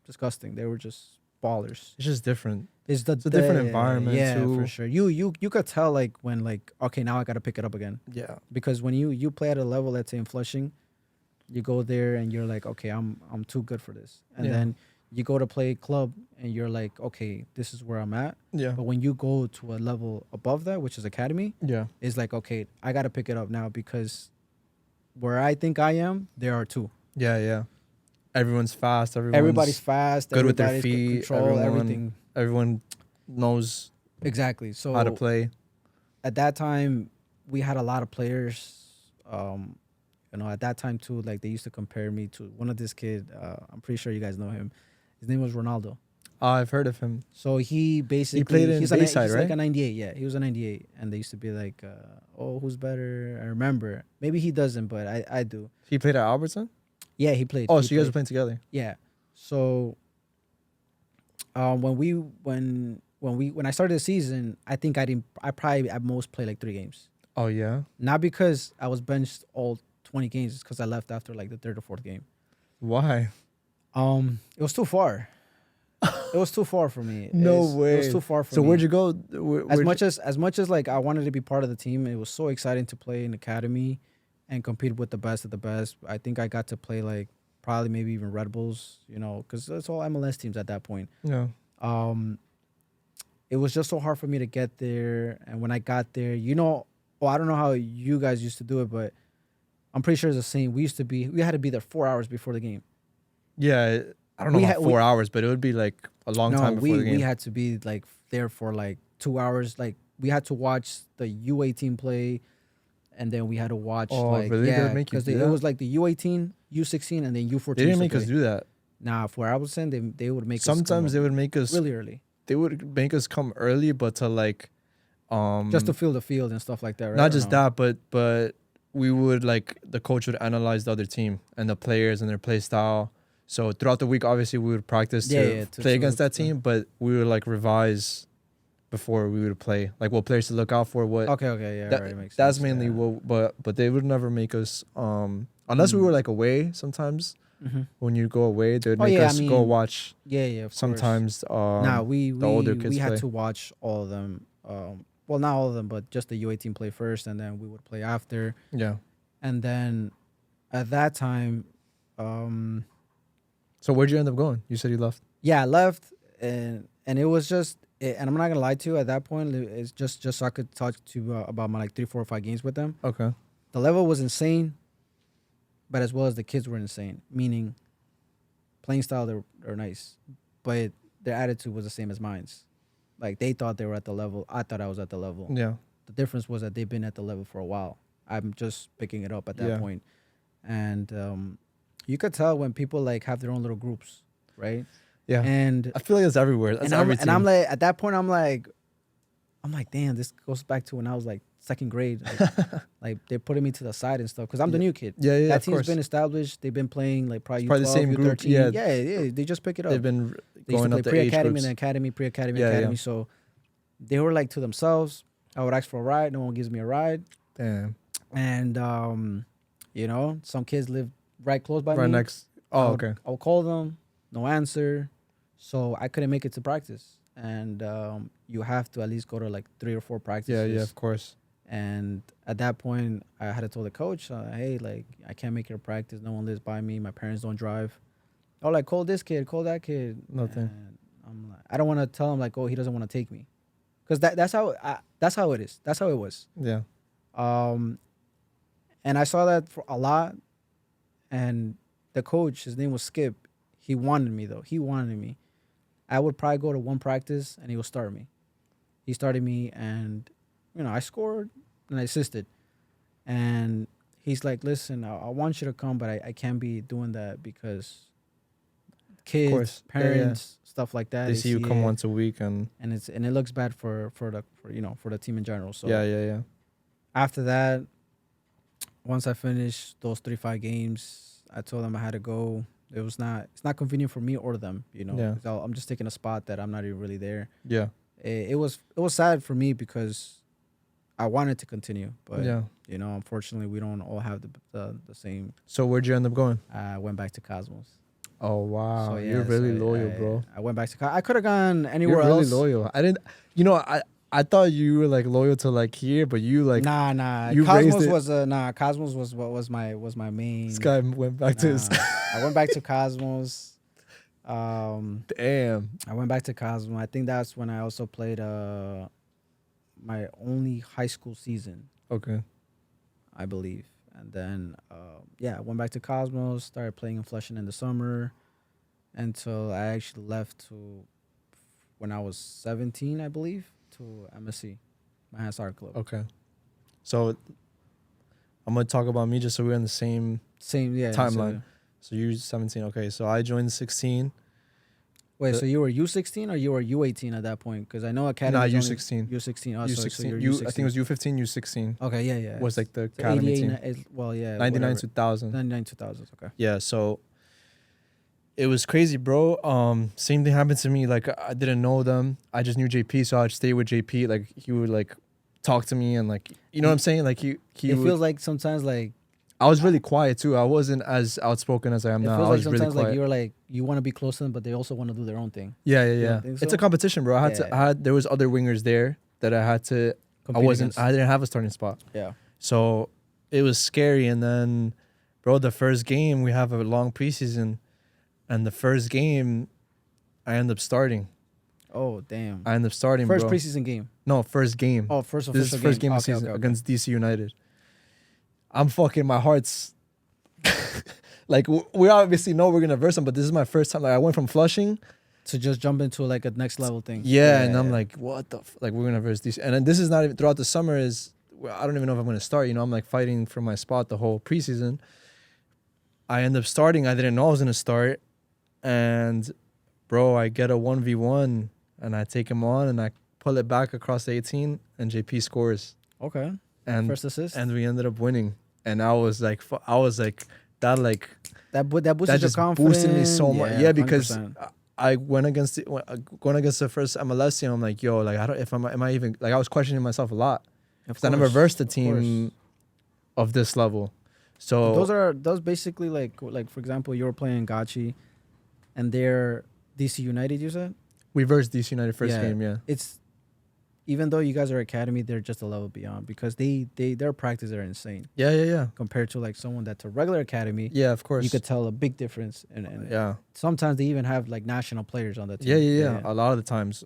Disgusting. They were just ballers. It's just different. It's a different environment, Yeah, too. for sure. You could tell like when like, okay, now I got to pick it up again, Yeah. because when you play at a level, let's say in Flushing, you go there and you're like, okay, I'm too good for this, and Yeah. then you go to play club and you're like, okay, this is where I'm at. Yeah. But when you go to a level above that, which is academy, Yeah. it's like, okay, I got to pick it up now, because where I think I am, there are two. Yeah. Everyone's fast. Everybody's fast. good with their everybody's feet, Control everyone- everything. Everyone knows Exactly. So how to play. at that time, we had a lot of players. You know, at that time too, like they used to compare me to one of this kid. I'm pretty sure you guys know him. His name was Ronaldo. I've heard of him. So he basically played in he's Bayside, like right? a 98. Yeah, he was a 98, and they used to be like, "Oh, who's better?" I remember. Maybe he doesn't, but I do. He played at Albertson. Yeah, he played. Oh, he so you guys were played. playing together. Yeah. So When I started the season, I think I probably at most played like 3 games. Oh yeah. Not because I was benched all 20 games, it's because I left after like the third or fourth game. Why? It was too far. It was too far for me. No It was way. too far for So me. where'd you go? As much as like I wanted to be part of the team, it was so exciting to play in academy and compete with the best of the best. I think I got to play like probably maybe even Red Bulls, because it's all MLS teams at that point. Yeah. It was just so hard for me to get there, and when I got there, I don't know how you guys used to do it, but I'm pretty sure it's the same. We had to be there 4 hours before the game. Yeah. I don't know about 4 hours, but it would be like a long time before the game. We had to be like there for like 2 hours. Like we had to watch the U18 play, and then we had to watch really? They would make you do that? it was like the U18, U16, and then U14. They didn't make us do that. Nah, for Albertson, they would make Sometimes us they would make us really early. They would make us come early, but to like, just to feel the field and stuff like that. Right? Not just that, but we would like the coach would analyze the other team and the players and their play style. So throughout the week, obviously we would practice to play against that team, but we would like revise before we would play, like what players to look out for. What? Okay, yeah, right, makes that's sense, mainly what. But they would never make us unless we were like away sometimes. Mm-hmm. When you go away, they would make us go watch. Yeah. Sometimes, we older kids had play. to watch all of them. Well, not all of them, but just the U18 play first, and then we would play after. Yeah. And then at that time, so where'd you end up going? You said you left. Yeah, I left, and it was just, and I'm not gonna lie to you. At that point, it's just so I could talk to you about my like 3, 4, or 5 games with them. Okay. The level was insane, but as well as the kids were insane. Meaning, playing style they're nice, but their attitude was the same as mine's. Like they thought they were at the level. I thought I was at the level. Yeah. The difference was that they've been at the level for a while. I'm just picking it up at that point. And you could tell when people like have their own little groups, right? Yeah. And I feel like it's everywhere. That's every team. And I'm like, at that point, I'm like, damn, this goes back to when I was like second grade. Like they're putting me to the side and stuff because I'm the new kid. Yeah. That team's been established. They've been playing like probably the same group. U13. Yeah. They just pick it up. They've been they used going to up play the age pre-academy groups. and academy, pre-academy, academy. So they were like to themselves. I would ask for a ride. No one gives me a ride. Damn. And some kids live right close by me. Right next. Oh, okay. I'll call them. No answer. So I couldn't make it to practice. And you have to at least go to like 3 or 4 practices. Yeah, of course. And at that point, I had to tell the coach, hey, like, I can't make it to practice. No one lives by me. My parents don't drive. Oh, like, call this kid, call that kid. Nothing. And I'm like, I don't want to tell him, like, oh, he doesn't want to take me. Because that's how it is. That's how it was. Yeah. And I saw that for a lot. And the coach, his name was Skip. He wanted me, though. He wanted me. I would probably go to one practice, and he would start me. He started me, and, I scored, and I assisted. And he's like, listen, I want you to come, but I can't be doing that because kids, parents, stuff like that. They see you come once a week, and it looks bad for the team in general. So yeah. After that, once I finished those 3-5 games, I told them I had to go. It's not convenient for me or them, Yeah. I'm just taking a spot that I'm not even really there. Yeah. It was sad for me because I wanted to continue, but yeah. Unfortunately, we don't all have the same. So where'd you end up going? I went back to Cosmos. Oh wow, So, you're really loyal, bro. I went back to Cosmos. I could have gone anywhere You're really else. loyal. I didn't. I thought you were like loyal to like here, but you like Nah. You Cosmos raised it. was Cosmos was my main. This guy went back to his. I went back to Cosmos. Damn. I went back to Cosmos. I think that's when I also played my only high school season. Okay. I believe. And then, I went back to Cosmos, started playing in Flushing in the summer until I actually left to when I was 17, I believe, to MSC, my hand soccer club. Okay. So I'm going to talk about me just so we're in the same timeline. So you're 17. Okay. So I joined 16. Wait, so you were U16 or you were U18 at that point? Because I know Academy. Nah, U16. U16. Oh, U16. So you're I U16. think it was U15, U16. Okay, yeah. Was like the So academy team. 99, 99, 2000. 99, 2000. Okay. Yeah, so it was crazy, bro. Same thing happened to me. Like I didn't know them. I just knew JP, so I'd stay with JP. Like he would like talk to me and like you know what I'm saying. Like he It would, feels like sometimes like I was really quiet too. I wasn't as outspoken as I am it now. feels I like was really sometimes like quiet. you're like you want to be close to them, but they also want to do their own thing. Yeah, You don't think It's so? a competition, bro. Yeah. There was other wingers there that I had to. Compete I didn't have a starting spot. against. Yeah. So it was scary. And then, bro, the first game, we have a long preseason. And the first game, I end up starting. Oh damn. I end up starting, First bro. preseason game. No, first game. Oh, first This official is the first game of the Okay, season okay. against DC United. I'm fucking, my heart's... like, we obviously know we're going to verse them, but this is my first time. Like, I went from Flushing. To just jump into like a next level thing. Yeah, and I'm like, what the... like, we're going to verse DC. And then this is not even... Throughout the summer is... well, I don't even know if I'm going to start. You know, I'm like fighting for my spot the whole preseason. I end up starting. I didn't know I was going to start. And, bro, I get a 1v1 and I take him on and I pull it back across the 18 and JP scores. Okay. And First assist. and we ended up winning. And I was like that like that boosted that your just confidence. boosted me so much. Yeah, because 100%. I went against going against the first MLS team. I'm like, yo, like I don't if I'm am I even like I was questioning myself a lot Of because I never course, versed a of team course. of this level. So Those basically like for example, you were playing Gachi, and they're DC United. You said we versed DC United first Yeah. game. Yeah. it's even though you guys are academy, they're just a level beyond because their practice are insane Yeah. compared to like someone that's a regular academy. Yeah, of course. You could tell a big difference, and Yeah. sometimes they even have like national players on the team. Yeah. A lot of the times,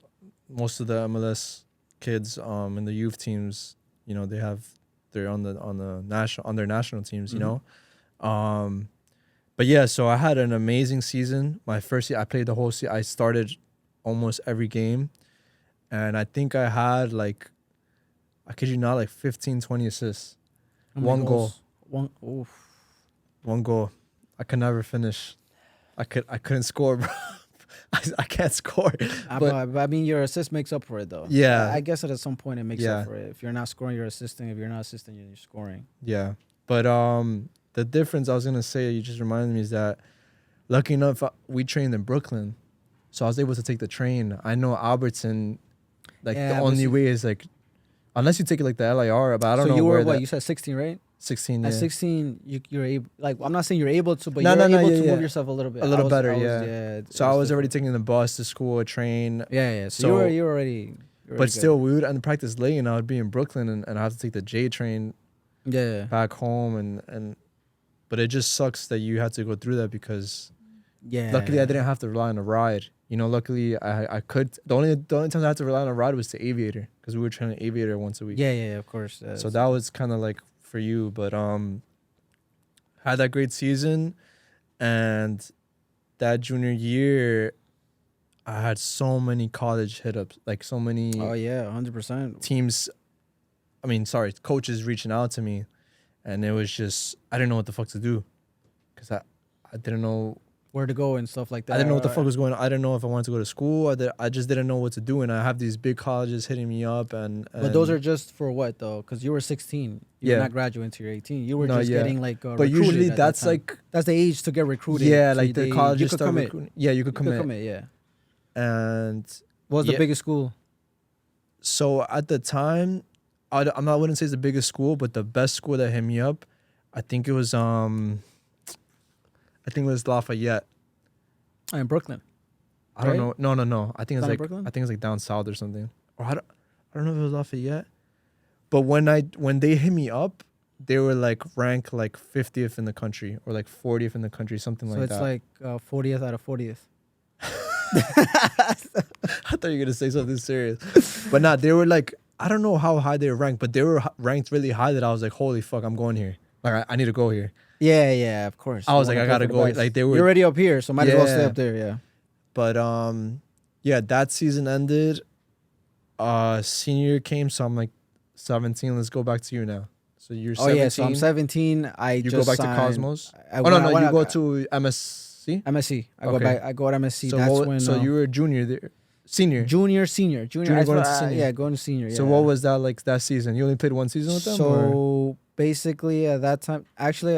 most of the MLS kids in the youth teams, you know, they're on their national teams, you Mhm. know. But yeah, so I had an amazing season. My first year, I played the whole season. I started almost every game, and I think I had like, I kid you not, like 15, 20 assists. How many One goal. goals? One. Oof. One goal. I could never finish. I couldn't score, bro. I can't score. But I mean, your assist makes up for it, though. Yeah. I guess at some point it makes Yeah. up for it. If you're not scoring, you're assisting. If you're not assisting, you're scoring. Yeah. But the difference I was gonna say, you just reminded me, is that lucky enough we trained in Brooklyn, so I was able to take the train. I know Albertson, like Yeah, the but only see- way is like, unless you take it like the LIR, but I don't So know you were where what? that You said 16, right? 16. Yeah. At 16, you're able. Like I'm not saying you're able to, but No, you're no, able yeah, to yeah. move yourself a little bit. A little better, I was, yeah. it So I was already different. taking the bus to school, a train, Yeah. So, So- you're already. but still we would end practice late, and I would be in Brooklyn, and I have to take the J train Yeah. back home, and but it just sucks that you had to go through that because. Yeah. Luckily, I didn't have to rely on a ride. You know, luckily, I could. The only time I had to rely on a ride was to Aviator because we were training Aviator once a week. Yeah. Of course. So that was kind of like for you, but had that great season, and that junior year, I had so many college hit ups, like so many Oh yeah, 100%. teams. I mean, sorry, coaches reaching out to me, and it was just I didn't know what the fuck to do, because I didn't know. Where to go and stuff like that. I didn't know what the fuck was going on. I didn't know if I wanted to go to school. I just didn't know what to do. And I have these big colleges hitting me up. But those are just for what though? Because you were 16. You're Yeah. not graduating until you're 18. You were No, just yeah. getting like. But recruited usually at that that's time. like, that's the age to get recruited. yeah, So like the colleges you could start commit. recruiting. Yeah, you could You could commit. commit. Yeah. And What was the Yeah. biggest school? so at the time, I wouldn't say it's the biggest school, but the best school that hit me up, I think it was Lafayette. In Brooklyn. I don't Right? know. No. I think it's Down in like Brooklyn? I think it's like down south or something. Or I don't know if it was Lafayette. But when they hit me up, they were like ranked like 50th in the country or like 40th in the country, something So like it's that. like 40th out of 40th. I thought you were gonna say something serious, but not. They were like, I don't know how high they were ranked, but they were ranked really high that I was like, holy fuck, I'm going here. Like I need to go here. Yeah, of course. I You was like, wanna I play gotta for the go. best. Like they were. You're already up here, so might as well stay Yeah. up there. Yeah. But yeah, that season ended. Senior year came, so I'm like 17. Let's go back to you now. So you're 17. Oh yeah, so I'm 17. I You just go back signed, to Cosmos. I, Oh when no, I- no, when you I- go to MSC. MSC. I go Okay. back. I go at MSC. So That's what, when. so you were a junior there, senior. Junior. Junior I going thought, to senior. Yeah, going to senior. So yeah. what was that like that season? You only played one season with them. So or? basically, at that time, actually,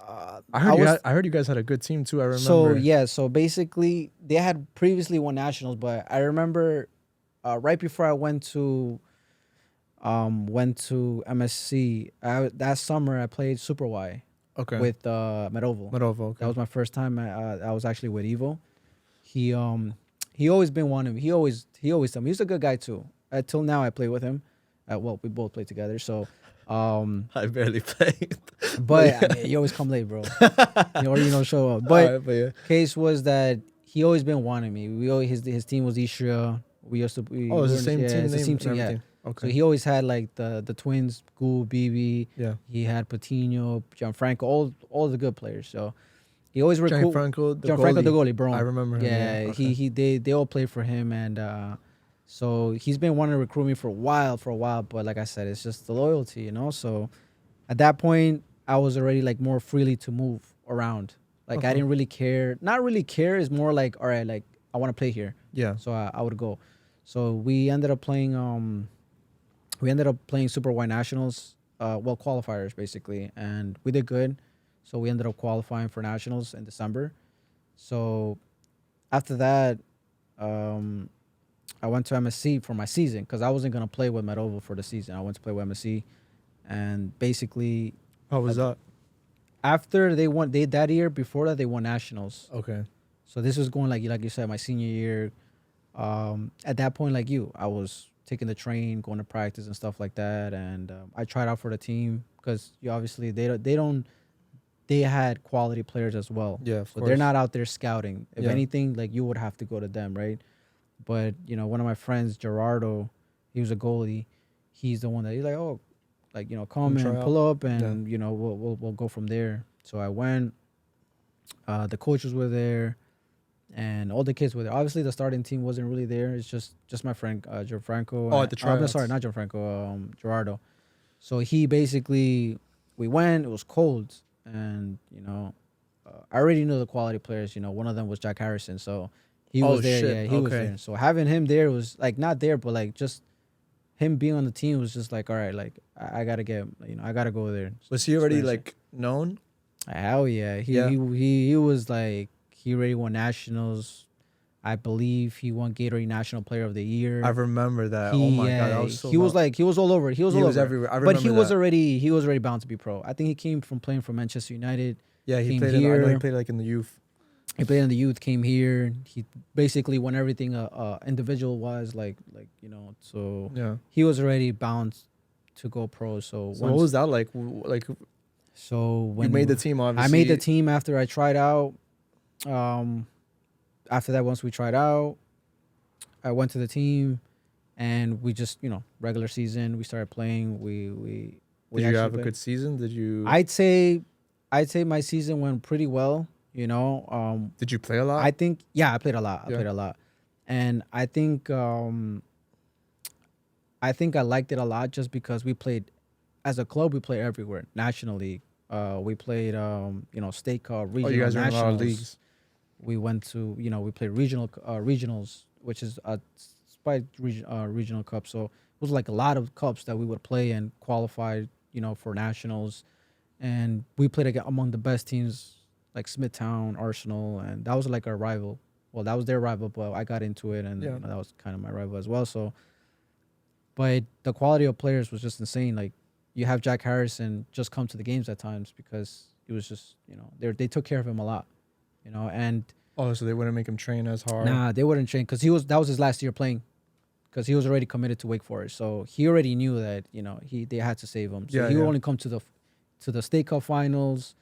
I heard you guys had a good team too. I So remember. yeah, so basically they had previously won nationals, but I remember right before I went to MSC, that summer I played Super Y Okay. with Medovo. Madovo. That Okay. was my first time. I was actually with Evo. He he always been wanting. He always told me he's a good guy too. Until now, I play with him. Well, we both play together. So, I barely played. but I mean, you always come late, bro. You don't show up. But Alright, but yeah. case was that he always been wanting me. We always his team was Ishria. We used to be. Oh, it's the we were same yeah, team it's the name same and team. Yeah. everything. So Okay. he always had like the twins, Gul, BB. Yeah. He had Patino, Gianfranco, all the good players. So he always recruit Gianfranco, Gianfranco the goalie, bro. I remember him. Yeah, Yeah. Okay. they all played for him, and so he's been wanting to recruit me for a while. But like I said, it's just the loyalty, So at that point, I was already like more freely to move around. Like I Okay. didn't really care. Not really care is more like, all right, like I want to play here, Yeah. so I would go. So we ended up playing. We ended up playing Super Y Nationals, qualifiers basically, and we did good. So we ended up qualifying for nationals in December. So after that, I went to MSC for my season because I wasn't gonna play with Medovo for the season. I went to play with MSC, and basically How was that? after they that year before that they won nationals. Okay. So this was going like you said, my senior year. At that point, like I was taking the train, going to practice and stuff like that, and I tried out for the team because obviously they had quality players as well. Yeah, of So course. they're not out there scouting. If Yeah. anything, like you would have to go to them, right? But one of my friends, Gerardo, he was a goalie. He's the one that he's like, oh, like come try and out. pull up, and we'll go from there. So I went. The coaches were there, and all the kids were there. Obviously, the starting team wasn't really there. It's just my friend Gianfranco. Oh, at the I'm tryouts. sorry, not Gianfranco. Gerardo. So he basically, we went. It was cold, and I already knew the quality players. One of them was Jack Harrison, so he Oh, was there. shit. Yeah, he was Okay. there. So having him there was like not there, but like just him being on the team was just like, all right, like I gotta get, I gotta go there. Was he already Experience like known? Hell yeah. Yeah. He was like, he already won nationals. I believe he won Gatorade National Player of the Year. I remember that. Oh my god, that was so. He was like, he was all over. He was He all was over. everywhere. I But remember that. he was already bound to be pro. I think he came from playing for Manchester United. Yeah, he came played. I know he here. played like in the youth. He played in the youth, came here. He basically won everything individual wise, so Yeah. he was already bound to go pro. So So what was that like? Like so when you made the team, obviously. I made the team after I tried out. After that, once we tried out, I went to the team, and we just regular season. We started playing. We Did you actually have a played. good season? Did you? I'd say my season went pretty well. Did you play a lot? I think I played a lot. I Yeah. played a lot, and I think I liked it a lot just because we played as a club. We played everywhere nationally. We played state cup, oh, regional, you guys were in a lot of nationals. leagues. We went to we played regionals, which is a regional cup. So it was like a lot of cups that we would play and qualify for nationals, and we played among the best teams like Smithtown, Arsenal, and that was like our rival. Well, that was their rival, but I got into it, and Yeah. that was kind of my rival as well. So, but the quality of players was just insane. Like you have Jack Harrison just come to the games at times because it was just they took care of him a lot, and Oh, so they wouldn't make him train as hard. nah, they wouldn't train because that was his last year playing, because he was already committed to Wake Forest, so he already knew that they had to save him. So Yeah, he would yeah. only come to the state cup finals,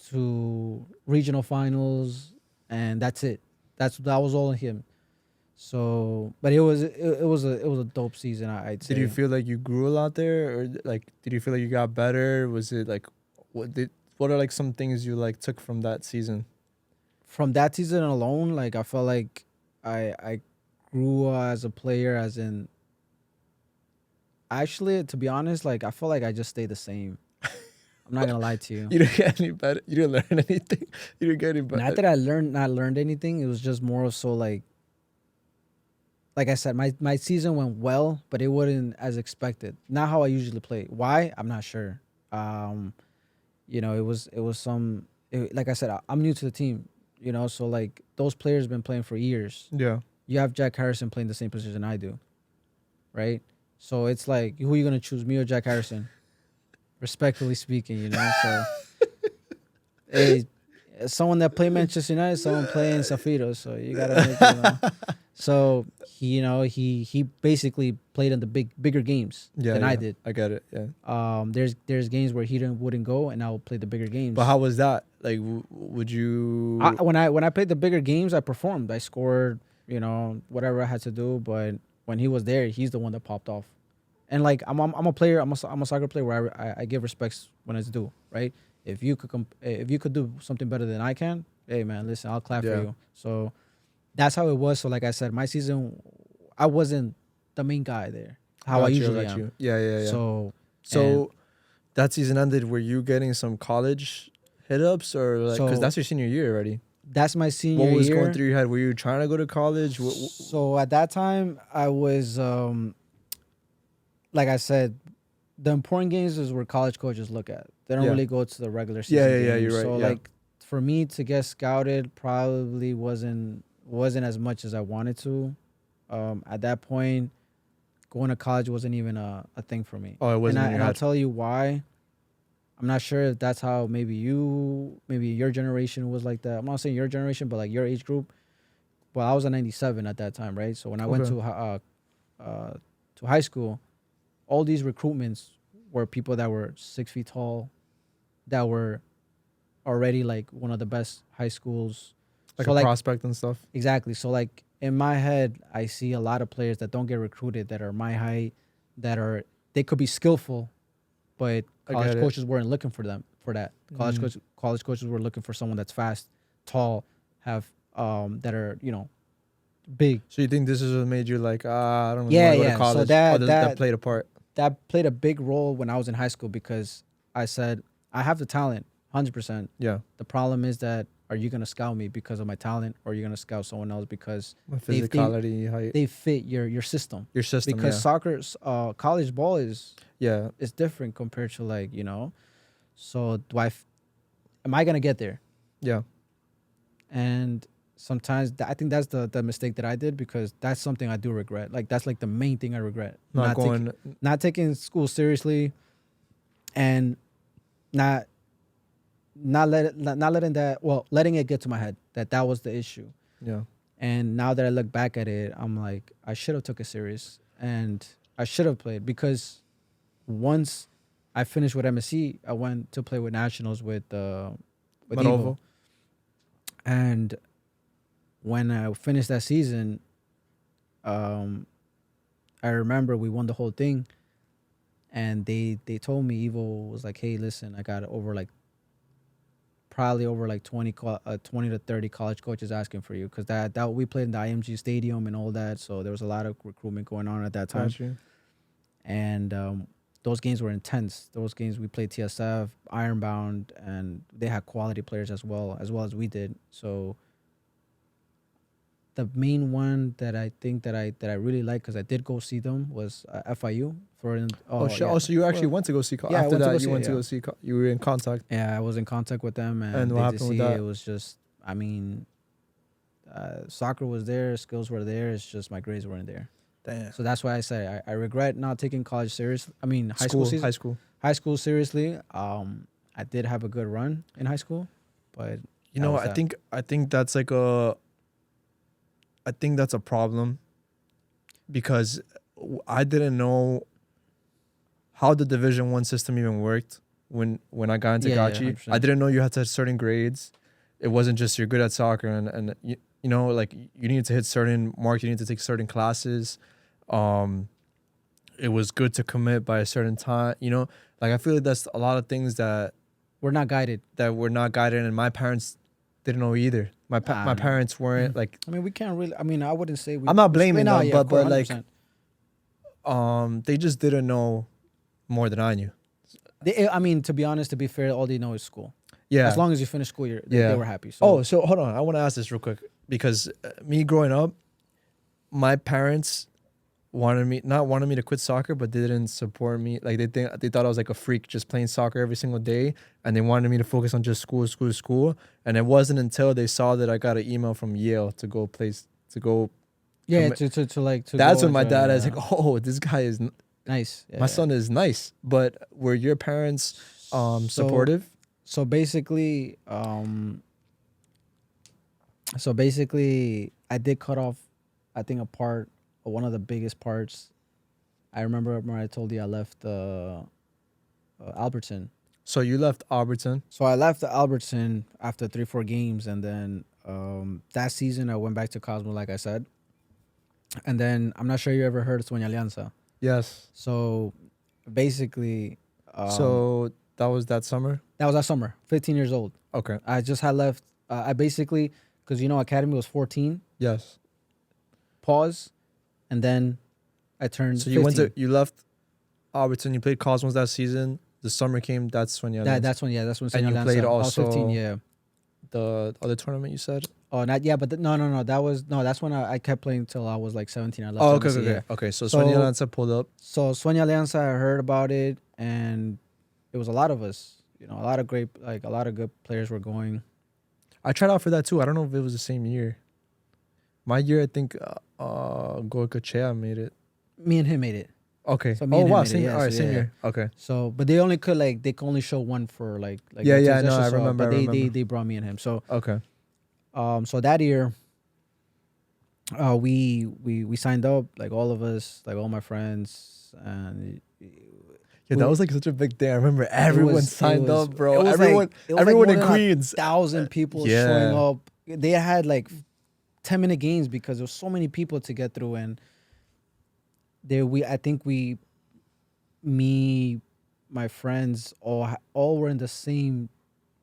to regional finals, and that's it. That was all of him. So, but it was a dope season. I'd say. Did you feel like you grew a lot there, or like did you feel like you got better? Was it like what are like some things you like took from that season? From that season alone, like I felt like I grew as a player, as in. Actually, to be honest, like I felt like I just stayed the same. I'm not gonna lie to you. You didn't get any better. You didn't learn anything. You didn't get any better. Not that I learned anything. It was just more so like I said, my season went well, but it wasn't as expected. Not how I usually play. Why? I'm not sure. it was some. Like I said, I'm new to the team. So like those players been playing for years. Yeah. You have Jack Harrison playing the same position I do, right? So it's like, who are you gonna choose, me or Jack Harrison? Respectfully speaking, So, hey, someone that play Manchester United, someone playing Safiro, so you gotta make So he basically played in the bigger games than I did. I get it. Yeah. There's games where he wouldn't go, and I would play the bigger games. But how was that? Like, would you? When I played the bigger games, I performed. I scored, whatever I had to do. But when he was there, he's the one that popped off. And like I'm a player. I'm a soccer player where I give respects when it's due. Right? If you could do something better than I can, hey man, listen, I'll clap for you. So that's how it was. So like I said, my season, I wasn't the main guy there. How I usually am. Yeah. So that season ended. Were you getting some college hit ups, or like, because that's your senior year already? That's my senior year. What was going through your head? Were you trying to go to college? So at that time, I was, like I said, the important games is where college coaches look at. They don't really go to the regular season games. Yeah, you're right. So like for me to get scouted probably wasn't as much as I wanted to. At that point, going to college wasn't even a thing for me. Oh, it wasn't. And I'll tell you why. I'm not sure if that's how maybe your generation was like that. I'm not saying your generation, but like your age group. Well, I was a 97 at that time, right? So when I went to high school, all these recruitments were people that were 6 feet tall, that were already like one of the best high schools. Like so a prospect and stuff. Exactly. So like in my head, I see a lot of players that don't get recruited that are my height, they could be skillful, but college coaches weren't looking for them for that. College coaches were looking for someone that's fast, tall, have that are big. So you think this is what made you like, I don't want to go to college? So that played a part. That played a big role when I was in high school, because I said I have the talent, 100%. Yeah. The problem is that, are you gonna scout me because of my talent, or are you gonna scout someone else because my physicality, height? They fit your system. Your system. Because soccer's college ball is different compared to like So am I gonna get there? Yeah. And sometimes I think that's the mistake that I did, because that's something I do regret. Like that's like the main thing I regret. Not taking school seriously, and letting it get to my head that was the issue. Yeah. And now that I look back at it, I'm like, I should have took it serious, and I should have played, because once I finished with MSC, I went to play with nationals with Evo. And when I finished that season, I remember we won the whole thing, and they told me, Evo was like, hey, listen, I got probably over 20 to 30 college coaches asking for you, because that we played in the IMG Stadium and all that, so there was a lot of recruitment going on at that time. Gotcha. And those games were intense. Those games we played TSF, Ironbound, and they had quality players as well as we did. So the main one that I think that I really like, because I did go see them, was FIU. So you actually went to go see? After that, you went to go see. You were in contact. Yeah, I was in contact with them, and what happened with that? It was just, soccer was there, skills were there. It's just my grades weren't there. Damn. So that's why I say I regret not taking college serious. High school seriously. I did have a good run in high school, but I think that's like I think that's a problem, because I didn't know how the Division 1 system even worked when I got into Gachi. I didn't know you had to hit certain grades. It wasn't just you're good at soccer and you like you needed to hit certain marks, you need to take certain classes. It was good to commit by a certain time. Like I feel like that's a lot of things that we're not guided. And my parents didn't know either. My parents weren't like. We can't really. I wouldn't say. I'm not blaming them, but 100%. They just didn't know more than I knew. To be honest, to be fair, all they know is school. Yeah. As long as you finish school, they were happy. So. So hold on. I want to ask this real quick, because me growing up, my parents not wanted me to quit soccer, but they didn't support me. Like they thought I was like a freak just playing soccer every single day, and they wanted me to focus on just school. And it wasn't until they saw that I got an email from Yale to go Yeah, commi- to like to That's go when my and dad join, is like, oh, this guy is nice. my son is nice. But were your parents supportive? So basically, I did cut off, I think, a part, one of the biggest parts. I remember when I told you I left Albertson. So you left Albertson. So I left Albertson after 3-4 games, and then that season I went back to Cosmo, like I said. And then I'm not sure you ever heard of Sueña Alianza. Yes. So basically, So that was that summer. that was that summer. 15 years old. Okay. I just had left. I basically, because academy was 14. Yes. Pause, and then I turned. So you 15. you left Albertson. You played Cosmos that season. The summer came. That's when you. That's when And Sueña you Alianza. played I was 15. also- Yeah. The other tournament you said. Oh, not yeah, but no. That's when I kept playing till I was like 17. I left. Oh, okay, MSC, okay, yeah. okay. So So- Sonia Lanza pulled up. So Sueña Alianza, I heard about it, and it was a lot of us. A lot of good players were going. I tried out for that too. I don't know if it was the same year. My year, I think, Gorka Chea made it. Me and him made it. Okay. So me Oh and him wow, made it, same. yeah, All right, so same yeah. year. Okay. So, but they only could show one for like Yeah, that's yeah, just no, I so- remember, But I they remember. they brought me and him. So Okay. so that year, we signed up, like all of us, like all my friends, and Yeah, that was like such a big day. I remember everyone it signed was- up, bro. it was Everyone, like- it was like everyone more in than a Queens. 1,000 people Yeah. showing up. They had like 10-minute games because there was so many people to get through, and me, my friends, all were in the same.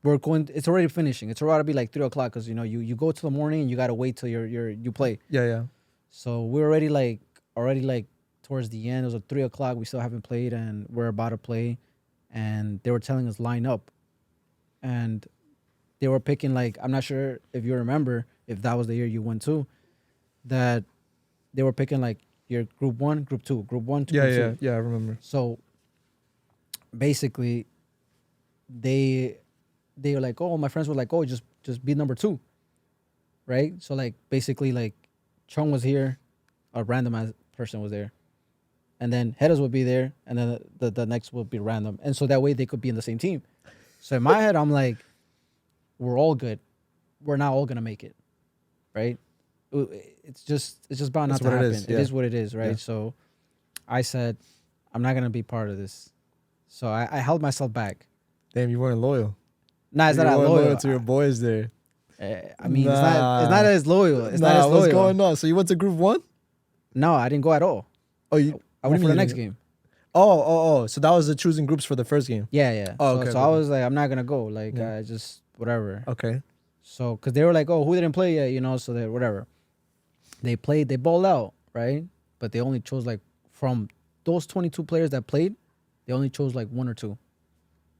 We're going. It's already finishing. It's already be like 3 o'clock because you go till the morning and you gotta wait till you play. Yeah, yeah. So we're already like towards the end. It was at 3 o'clock. We still haven't played, and we're about to play, and they were telling us line up, and they were picking like, I'm not sure if you remember if that was the year you went to, that they were picking like your group 1, group 2, group 1, Yeah, group yeah, 2. yeah. I remember. So basically, they were like, oh, my friends were like, oh, just be number 2, right? So like basically like Chung was here, a random ass person was there, and then Headers would be there, and then the next would be random, and so that way they could be in the same team. So in my head, I'm like, we're all good. We're not all gonna make it, right? It's just bound not That's to what it happen. is, It yeah. is what it is, right? Yeah. So I said, I'm not gonna be part of this. So I held myself back. Damn, you weren't loyal. Nah, it's You not that weren't loyal. to your boys there. I mean, it's not as loyal. It's not as what's loyal. going on? So you went to Group 1? No, I didn't go at all. Oh, you. I what went do for you the mean next you game. Oh. So that was the choosing groups for the first game. Yeah, yeah. Oh, so okay, so okay. I was like, I'm not gonna go. Like, Yeah. I just whatever. Okay. So, cause they were like, oh, who didn't play yet, so they whatever. They played, they balled out, right? But they only chose like from those 22 players that played, they only chose like 1 or 2.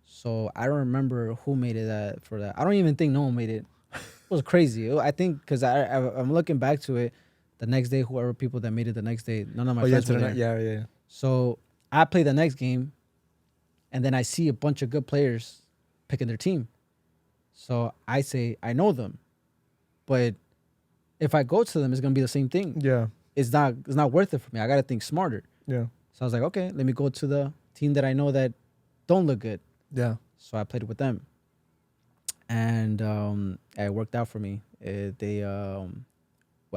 So I don't remember who made it for that. I don't even think no one made it. It was crazy. I think because I'm looking back to it, the next day, whoever people that made it the next day, none of my friends were there. Yeah. So I play the next game, and then I see a bunch of good players picking their team. So I say, I know them, but if I go to them, it's gonna be the same thing. Yeah. It's not worth it for me. I gotta think smarter. Yeah. So I was like, okay, let me go to the team that I know that don't look good. Yeah. So I played with them, and it worked out for me. I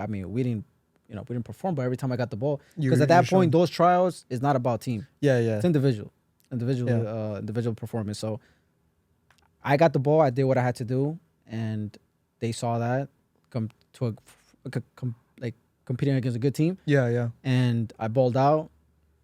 mean, we didn't perform, but every time I got the ball, because at that point, those trials is not about team. Yeah. It's individual performance. So I got the ball. I did what I had to do, and they saw that competing against a good team, Yeah. and I balled out.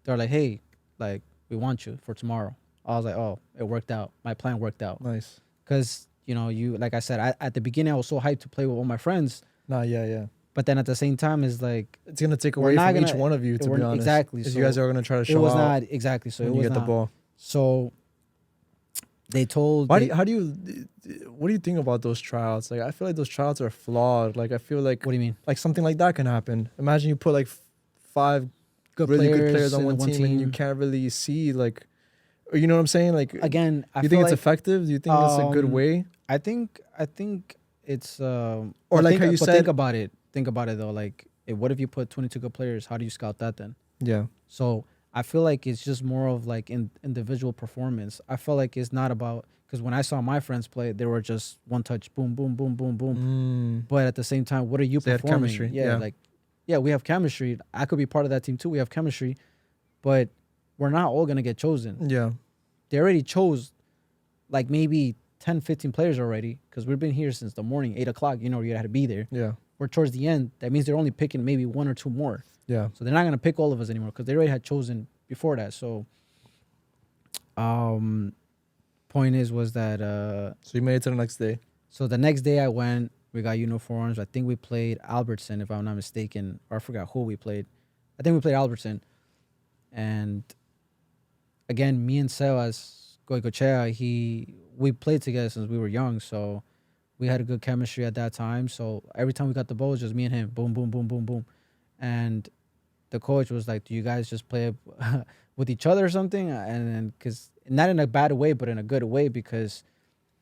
They're like, hey, like, we want you for tomorrow. I was like, oh, it worked out. My plan worked out. Nice. Because you, like I said, at the beginning I was so hyped to play with all my friends, Nah. Yeah. but then at the same time it's like It's gonna take We're away not from each gonna- one of you, to we're- be honest. exactly, Because so you guys are gonna try to it show was out not exactly. So when it you was get not. the ball. So they told. What they- do you think about those tryouts? Like, I feel like those tryouts are flawed. Like, I feel like what do you mean? something like that can happen. Imagine you put like 5 good really players good players on in the one team, and you can't really see like, you know what I'm saying? Like, again, I you feel think it's like effective? Do you think it's a good way? I think it's Or like think, how you but said, think about it. Think about it though. Like, what if you put 22 good players? How do you scout that then? yeah, So I feel like it's just more of like individual performance. I feel like it's not about because when I saw my friends play, they were just one touch, boom, boom, boom, boom, boom. But at the same time, what are you so they had performing? chemistry. Yeah, Yeah, like yeah, we have chemistry. I could be part of that team too. We have chemistry, but we're not all gonna get chosen. yeah, They already chose like maybe 10, 15 players already because we've been here since the morning, 8 o'clock. You know, you had to be there. yeah, We're towards the end. That means they're only picking maybe one or two more. yeah. So they're not gonna pick all of us anymore because they already had chosen before that. So, point is was that So you made it to the next day. so the next day I went. We got uniforms. I think we played Albertson, if I'm not mistaken, or I forgot who we played. I think we played Albertson, and again, me and Sebas Goicochea, we played together since we were young, so we had a good chemistry at that time. So every time we got the ball, it was just me and him, boom, boom, boom, boom, boom, and the coach was like, "Do you guys just play with each other or something?" And then, because not in a bad way, but in a good way, because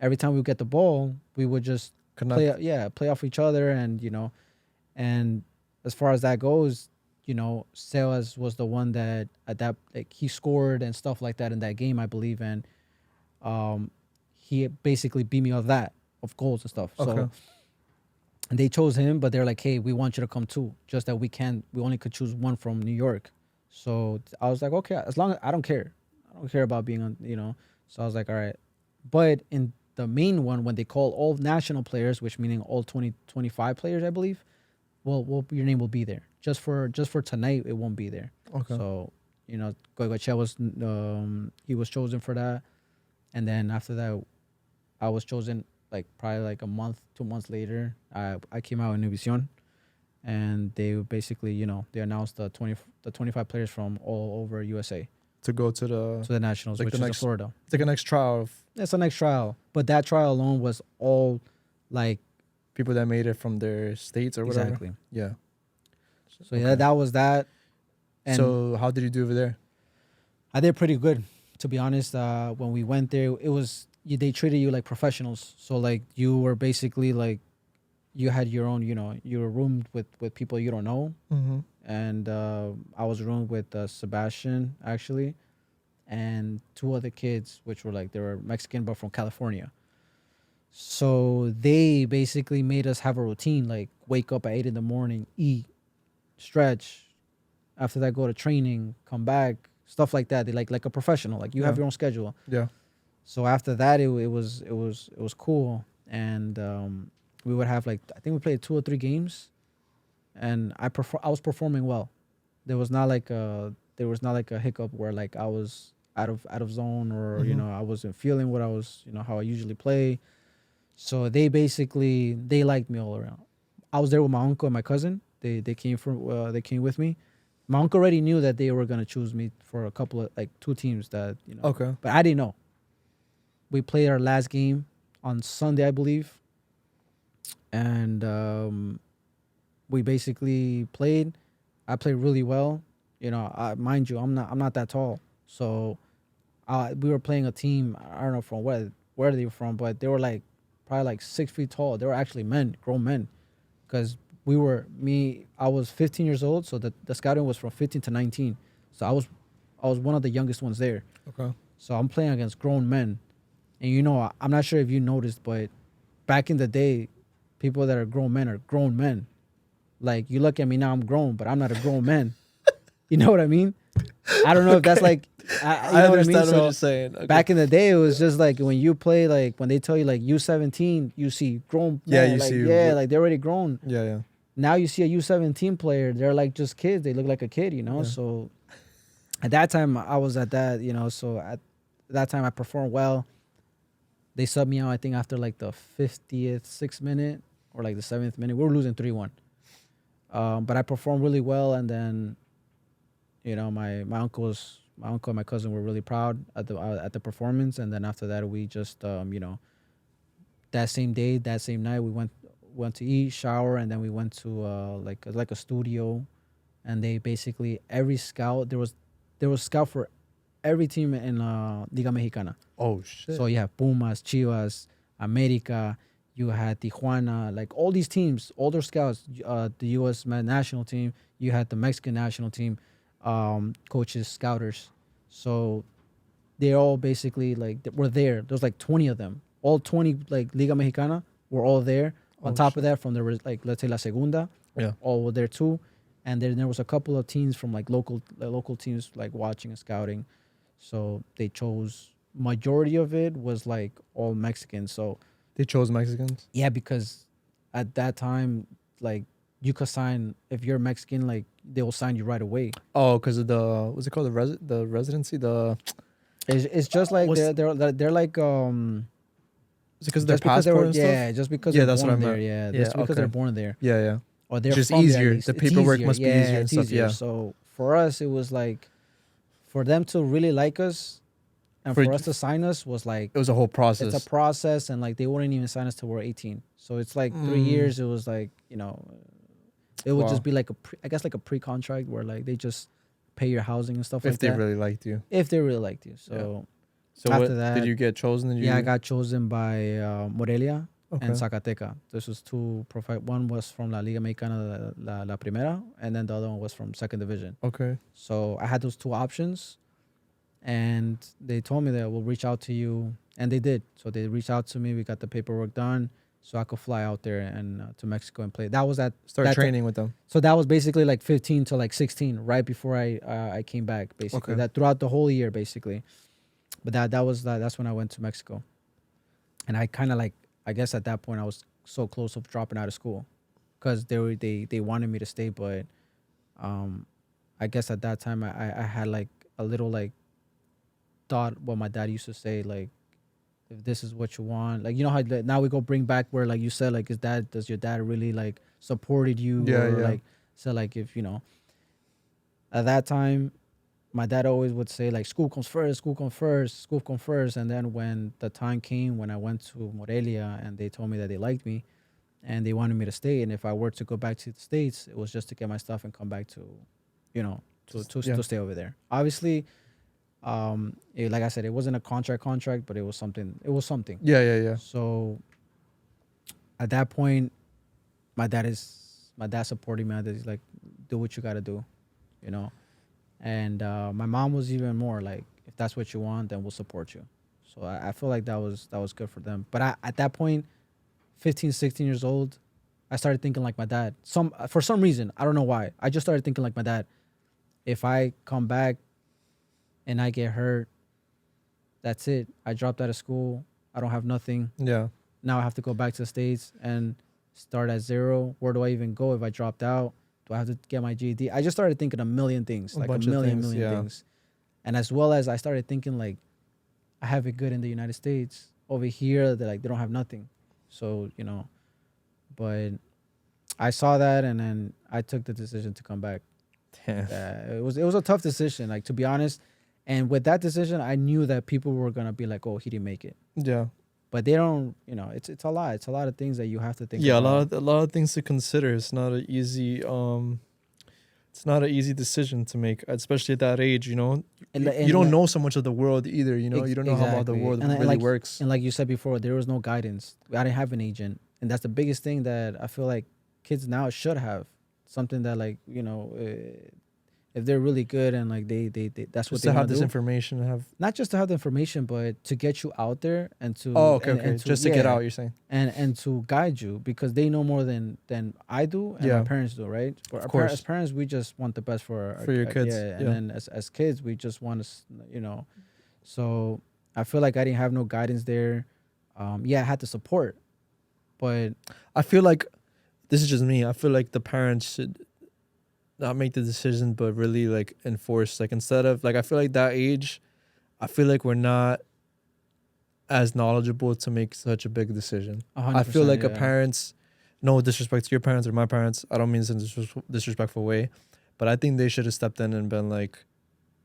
every time we would get the ball, we would just Connect. play off each other, and and as far as that goes, Selas was the one that at that like he scored and stuff like that in that game, I believe, and he basically beat me of goals and stuff. Okay. So and they chose him, but they're like, "Hey, we want you to come too. Just that we only could choose one from New York." So I was like, "Okay, as long as I don't care about being on." So I was like, "All right," but in the main one, when they call all national players, which meaning all 25 players, I believe, well, your name will be there. Just for tonight, it won't be there. Okay. So, Goicoechea was he was chosen for that, and then after that, I was chosen like probably like a month, 2 months later. I came out in Univision, and they basically they announced the 25 players from all over USA To go to to the nationals, like which the is in next Florida. it's like a next trial of That's the next trial, but that trial alone was all like people that made it from their states or whatever. exactly. Yeah. So yeah, that was that. And So how did you do over there? I did pretty good, to be honest. When we went there, they treated you like professionals. So like you were basically like you had your own, you were roomed with people you don't know, Mm-hmm. and I was roomed with Sebastian actually, and two other kids, which were like they were Mexican but from California. So they basically made us have a routine, like wake up at 8 in the morning, eat, stretch. After that, go to training, come back, stuff like that. They like a professional. Like you have Yeah. your own schedule. Yeah. So after that, it was cool, and we would have like I think we played 2 or 3 games, and I was performing well. There was not like a hiccup where like I was out of zone or Mhm. I wasn't feeling what I was how I usually play. So they liked me all around. I was there with my uncle and my cousin. They came with me. My uncle already knew that they were gonna choose me for a couple of like 2 teams that. Okay. But I didn't know. We played our last game on Sunday, I believe, and we basically played. I played really well. Mind you, I'm not that tall, so we were playing a team. I don't know from where they were from, but they were like probably like 6 feet tall. They were actually men, grown men, because I was 15 years old, so the scouting was from 15 to 19. So I was one of the youngest ones there. Okay. So I'm playing against grown men, and I'm not sure if you noticed, but back in the day, people that are grown men are grown men. Like you look at me now, I'm grown, but I'm not a grown man. You know what I mean? I don't know if that's like, you know what I mean? understand what So you're saying. Okay. back in the day, it was just like when you play, like when they tell you like U17, you see grown Yeah, men, you like, see like they're already grown. Yeah. Now you see a U17 player, they're like just kids. They look like a kid, Yeah. So at that time, I was at that, so at that time I performed well. They subbed me out, I think, after like the 50th, 6th minute or like the 7th minute. We were losing 3-1. But I performed really well, and then my uncle and my cousin were really proud at the performance, and then after that we just that same day, that same night we went to eat, shower, and then we went to like a studio and they basically every scout there was scout for every team in Liga Mexicana. Oh shit. So you have Pumas, Chivas, America. You had Tijuana, like all these teams, all their scouts. The U.S. national team. You had the Mexican national team, coaches, scouters. So they all basically like were there. There was like 20 of them. All 20 like Liga Mexicana were all there. On Oh, top shit. of that, from the like let's say La Segunda, Yeah. all were there too. And then there was a couple of teams from like local teams like watching and scouting. So they chose majority of it was like all Mexican. So They chose Mexicans. yeah, because at that time, like you could sign if you're Mexican, like they will sign you right away. Oh, because of the what's it called, the residency, the It's just like What's- they're like is it because of their just because they were passport and stuff? yeah just because Yeah, they're that's what born I there meant. yeah Yeah, just because okay. they're born there Yeah, yeah. or they're Just from there at easier. least. The It's paperwork easier. must be Yeah, easier and it's stuff, easier. yeah. So for us, it was like for them to really like us and For- for us to sign us was like It was a whole process. it's a process, and like they wouldn't even sign us till we're 18. So it's like 3 Mm. years. It was like it would Wow. just be like I guess like a pre-contract where like they just pay your housing and stuff if like they that really liked you. if they really liked you. So So After what that- did you get chosen? Did you, yeah, I got chosen by Morelia okay. and Zacatecas. This was two one was from La Liga Mexicana La Primera, and then the other one was from second division. Okay. So I had those two options, and they told me that we'll reach out to you, and they did. So they reached out to me. We got the paperwork done, so I could fly out there and to Mexico and play. That was Start that- training with them. So that was basically like 15 to like 16, right before I came back. Basically, Okay. that throughout the whole year, basically. But that's when I went to Mexico, and I kind of like I guess at that point I was so close of dropping out of school, because they wanted me to stay, but I guess at that time I had like a little like thought what my dad used to say, like if this is what you want, like how like, now we go bring back where like you said like does your dad really like supported you, Yeah, or yeah. like so like if at that time my dad always would say like school comes first, and then when the time came when I went to Morelia and they told me that they liked me and they wanted me to stay, and if I were to go back to the States, it was just to get my stuff and come back to Yeah. to stay over there. Obviously, like I said, it wasn't a contract, but it was something. Yeah, yeah, yeah. So at that point, my dad supporting me. He's like, do what you got to do, And my mom was even more like, if that's what you want, then we'll support you. So I feel like that was good for them. But at that point, 15, 16 years old, I started thinking like my dad. For some reason, I don't know why. I just started thinking like my dad. If I come back and I get hurt, that's it. I dropped out of school. I don't have nothing. Yeah. Now I have to go back to the States and start at zero. Where do I even go if I dropped out? Do I have to get my GED? I just started thinking a million things, like a bunch of million things, yeah. things. And as well as I started thinking like, I have it good in the United States. Over here, they don't have nothing. So, but I saw that, and then I took the decision to come back. Damn. It was a tough decision, like, to be honest. And with that decision, I knew that people were gonna be like, "Oh, he didn't make it," Yeah. but they don't. It's a lot. It's a lot of things that you have to think. Yeah, about. a lot of things to consider. It's not an easy decision to make, especially at that age. And You don't know so much of the world either. You don't know how the Exactly. world And really like, works. And like you said before, there was no guidance. I didn't have an agent, and that's the biggest thing that I feel like kids now should have. Something that if they're really good and like they that's what Just they to have want to this do. information, Not just to have the information, but to get you out there and to okay, and- okay, and just to get yeah, out. You're saying. and to guide you, because they know more than I do and Yeah. my parents do, right? But Of course. as parents, we just want the best for your kids, yeah, and yeah. then as kids, we just want to, So I feel like I didn't have no guidance there. I had the support, but I feel like this is just me. I feel like the parents should not make the decision, but really like enforce. Like instead of like, I feel like that age, I feel like we're not as knowledgeable to make such a big decision. 100%, I feel like a yeah. parents, no disrespect to your parents or my parents, I don't mean this in a disrespectful way, but I think they should have stepped in and been like,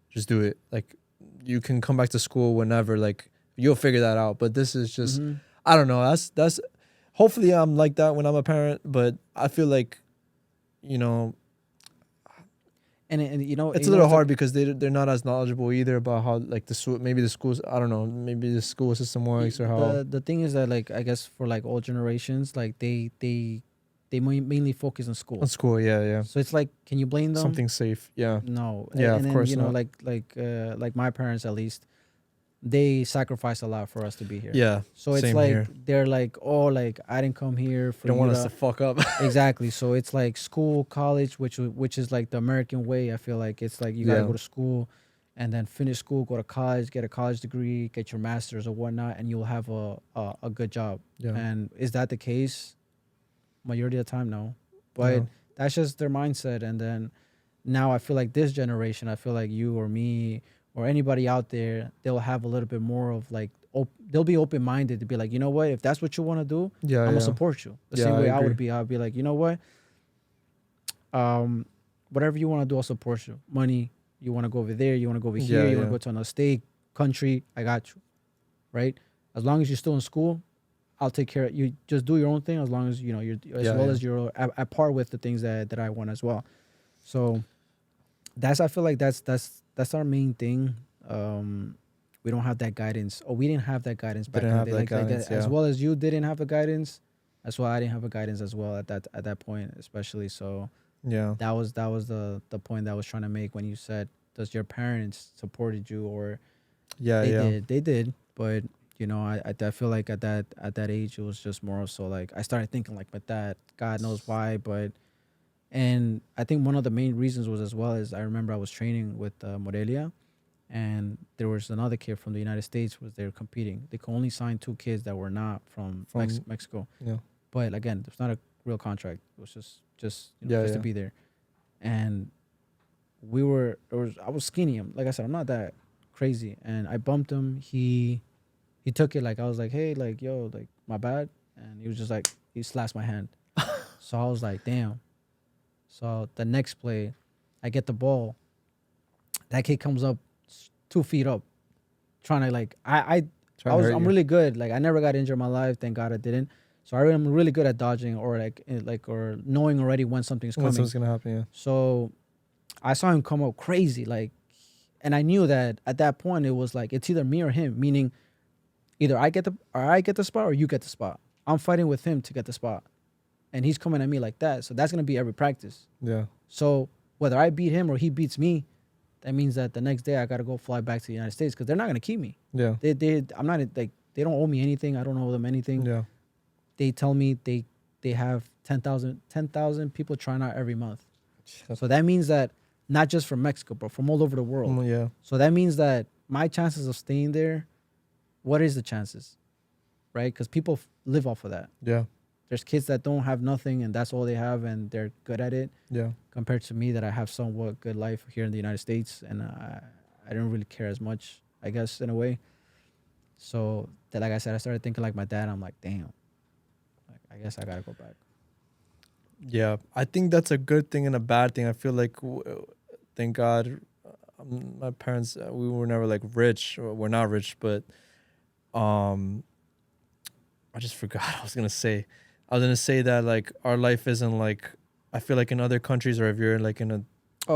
just do it. Like you can come back to school whenever. Like you'll figure that out. But this is just. Mhm. I don't know. That's hopefully I'm like that when I'm a parent, but I feel like, and you know, It's you a know, little hard because they're not as knowledgeable either about how like maybe the schools, I don't know, maybe the school system works or how. the thing is that, like, I guess for like all generations, like they mainly focus on On school. school, yeah. So it's like, can you blame them? Something safe, yeah. No. Yeah, And of then, course you know, not. like my parents, at least, they sacrificed a lot for us to be here. Yeah, So it's same like here. they're like, oh, like, I didn't come here for They don't you want us to to fuck up. exactly. So it's like school, college, which is like the American way. I feel like it's like you gotta Yeah. go to school, and then finish school, go to college, get a college degree, get your master's or whatnot, and you'll have a good job. Yeah. And is that the case? Majority of the time, no. But No. that's just their mindset. And then now I feel like this generation, I feel like you or me or anybody out there, they'll have a little bit more of like, they'll be open minded to be like, you know what, if that's what you want to do, Yeah, I'm yeah. gonna support you. The Yeah, same I way I would agree. be. I'd be like, you know what, whatever you want to do, I'll support you. Money, you want to go over there, you want to go over here, Yeah, you want yeah. to go to another state, country, I got you, right? As long as you're still in school, I'll take care of you. Just do your own thing, as long as you know you're Yeah, yeah. as you're at par with the things that I want as well. So I feel like that's our main thing. We don't have that guidance, or we didn't have that guidance back Didn't in the have day. that Like guidance, as yeah. well as you didn't have a guidance, that's why I didn't have a guidance as well at that point, especially. So Yeah. that was the point that I was trying to make when you said, does your parents supported you? Or Yeah, they yeah. did, but you know, I feel like at that age it was just more so like I started thinking like, but that God knows why. But and I think one of the main reasons was, as well as, I remember I was training with Morelia, and there was another kid from the United States, was they were competing. They could only sign 2 kids that were not from, Mexico. Yeah. But again, it's not a real contract. It was just Yeah, just to yeah. be there. And I was skinny. Like I said, I'm not that crazy. And I bumped him. He took it like I was like, hey, like, yo, like, my bad. And he was just like, he slashed my hand. So I was like, damn. So the next play, I get the ball. That kid comes up 2 feet up, trying to like Trying to hurt I'm you. really good. Like, I never got injured in my life. Thank God I didn't. So I'm really good at dodging, or or knowing already when something's coming. What's gonna happen? Yeah. So I saw him come up crazy, like, and I knew that at that point it was like, it's either me or him. Meaning, either I get the spot or you get the spot. I'm fighting with him to get the spot, and he's coming at me like that. So that's gonna be every practice. Yeah. So whether I beat him or he beats me, that means that the next day I gotta go fly back to the United States, because they're not gonna keep me. Yeah. I'm not like, they don't owe me anything. I don't owe them anything. Yeah. They tell me they have 10,000 people trying out every month. So that means that not just from Mexico, but from all over the world. Yeah. So that means that my chances of staying there, what is the chances, right? Because people live off of that. Yeah. There's kids that don't have nothing, and that's all they have, and they're good at it. Yeah. Compared to me, that I have somewhat good life here in the United States, and I don't really care as much, I guess, in a way. So that, like I said, I started thinking like my dad. I'm like, damn, like, I guess I gotta go back. Yeah, I think that's a good thing and a bad thing. I feel like, thank God, my parents, we were never like rich. We're not rich, but I just forgot what I was gonna say. I was gonna say that like our life isn't like, I feel like in other countries, or if you're like in a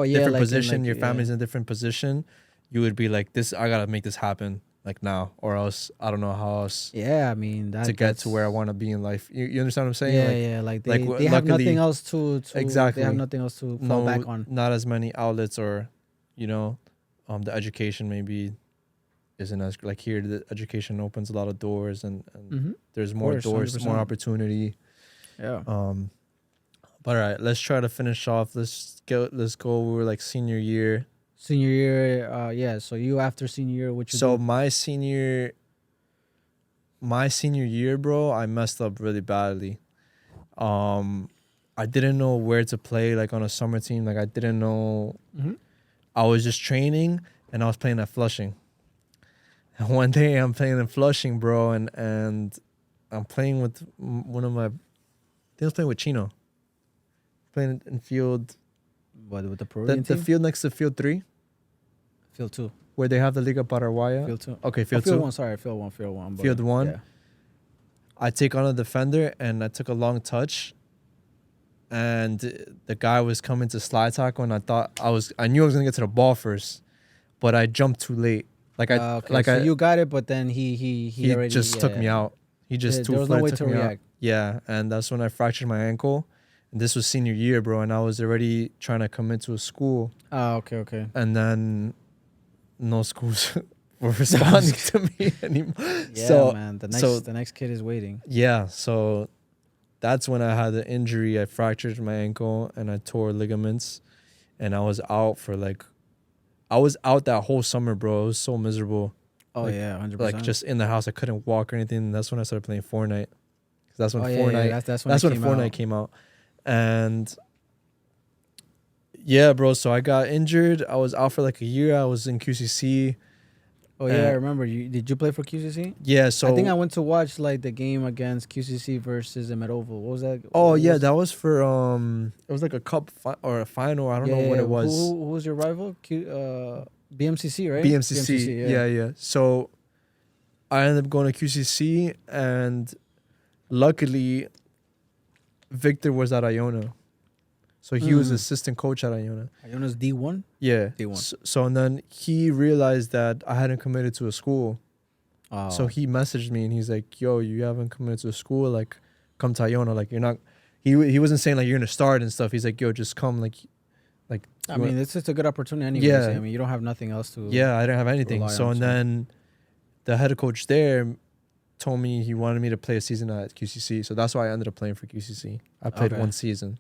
different position, your family's in a different position, you would be like, this, I gotta make this happen like now, or else I don't know how else Yeah, I mean, to get to where I want to be in life. You understand what I'm saying? Yeah, like they have luckily, nothing else to exactly. They have nothing else to fall back on. Not as many outlets, or the education maybe isn't as like here. The education opens a lot of doors, and there's more course, doors, 100%. more opportunity. Yeah. But all right, let's try to finish off. Let's go. We're like senior year. Senior year, yeah. So you, after senior year, what you So do? my senior year, bro, I messed up really badly. I didn't know where to play, like on a summer team. Like I didn't know. I was just training, and I was playing at Flushing. And one day I'm playing in Flushing, bro, and I'm playing with one of my. I think I was playing with Chino. Playing in field. What, with the Peruvian The team? field next to field 3, Field 2. where they have the Liga Paraguaya. Field 2. Okay, Oh, field field 2. 1. Sorry, field 1. Field 1. Field 1? Yeah. I take on a defender, and I took a long touch, and the guy was coming to slide tackle, and I knew I was gonna get to the ball first, but I jumped too late. Okay, so you got it, but then he already just took me out. He just there was no way took to me out. react. Yeah, and that's when I fractured my ankle. And this was senior year, bro, and I was already trying to commit to a school. Oh, okay. And then no schools were responding to me anymore. Yeah, man. The next kid is waiting. Yeah, so that's when I had the injury. I fractured my ankle and I tore ligaments, and I was out that whole summer, bro. It was so miserable. Oh, like, yeah, 100%. Like just in the house, I couldn't walk or anything. And that's when I started playing Fortnite. 'Cause that's when Fortnite. Yeah, that's when Fortnite came out. And yeah, bro. So I got injured. I was out for like a year. I was in QCC. Oh yeah, I remember. Did you play for QCC? Yeah. So I think I went to watch like the game against QCC versus Medova. What was that? That was for it was like a cup or a final. I don't know what it was. Who was your rival? BMCC, right? BMCC. Yeah. So I ended up going to QCC, and luckily Victor was at Iona. So he was assistant coach at Iona. Iona's D1? Yeah. D1. So and then he realized that I hadn't committed to a school. Oh. So he messaged me and he's like, yo, you haven't committed to a school, like come to Iona. Like you're not he wasn't saying like you're gonna start and stuff. He's like, yo, just come like I mean, it's just a good opportunity anyways. Yeah. I mean, you don't have nothing else to I didn't have anything. So and then the head coach there told me he wanted me to play a season at QCC. So that's why I ended up playing for QCC. I played one season.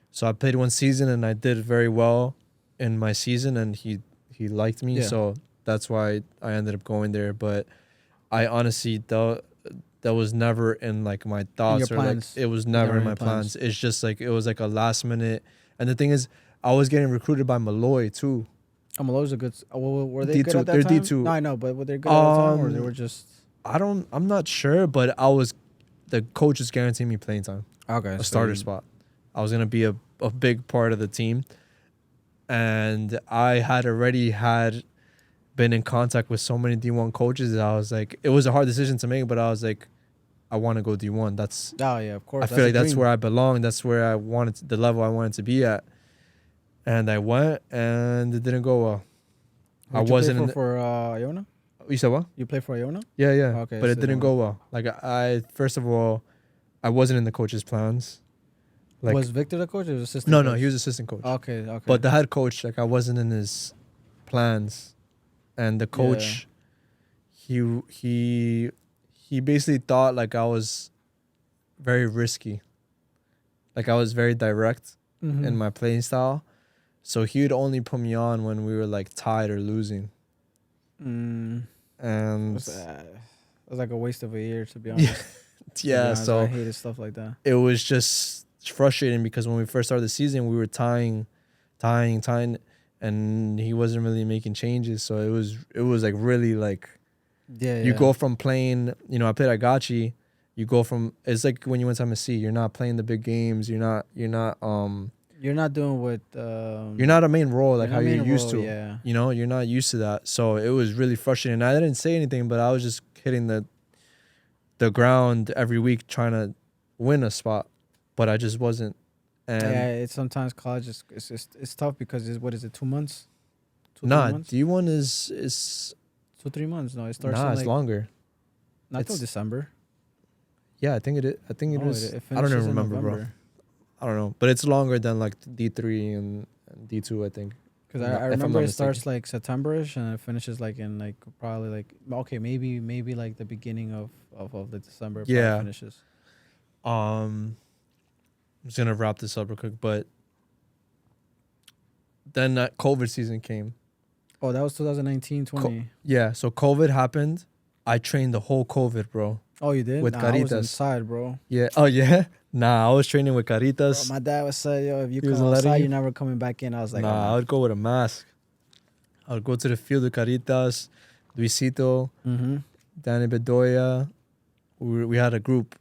So I played one season and I did very well in my season, and he liked me. Yeah. So that's why I ended up going there. But I honestly that was never in like my thoughts or like it was never in my plans. It's just like it was like a last minute. And the thing is, I was getting recruited by Malloy too. Oh, Malloy's a good. Were they D2, good at that they're time? D2. No, I know, but were they good at that time, or they were just? I'm not sure, but the coach was guaranteeing me playing time. Okay. A starter spot. I was gonna be a big part of the team, and I had already been in contact with so many D1 coaches that I was like, it was a hard decision to make, but I was like, I want to go D1. That's of course. I feel like that's where I belong. That's where I wanted the level I wanted to be at, and I went, and it didn't go well. I wasn't for Iona. You said what? You played for Iona? Yeah. Okay, but it didn't go well. Like I first of all, I wasn't in the coach's plans. Like, was Victor the coach or was assistant? No, he was assistant coach. Okay. But the head coach, like I wasn't in his plans, and the coach, he basically thought like I was very risky, like I was very direct in my playing style, so he would only put me on when we were like tied or losing. And it was like a waste of a year, to be honest. Yeah. So I hated stuff like that. It was just frustrating because when we first started the season, we were tying, and he wasn't really making changes. So it was like really like, you go from playing, I played at Gachi. You go from, it's like when you went to MSC, you're not playing the big games. You're not doing what, you're not a main role like how you're used to. Yeah. You're not used to that. So it was really frustrating. I didn't say anything, but I was just hitting the ground every week trying to win a spot. But I just wasn't. And it's sometimes college it's tough because what is it, 2 months? 3 months? D1 is 2-3 months. No, it starts. It's longer. Not till December. Yeah, I think it is. I don't even remember, bro. I don't know, but it's longer than like D3 and D2, I think. Because I remember it starts like September-ish and it finishes like in like probably like maybe like the beginning of the December. Yeah. Finishes. I'm just gonna wrap this up real quick, but then that COVID season came. Oh, that was 2019-20. Yeah, so COVID happened. I trained the whole COVID, bro. Oh, you did? With Caritas. I was inside, bro. Yeah. Oh, yeah? Nah, I was training with Caritas. Bro, my dad was saying, yo, if you come outside, you're never coming back in. I was like, I would go with a mask. I would go to the field with Caritas, Luisito, Danny Bedoya. We had a group.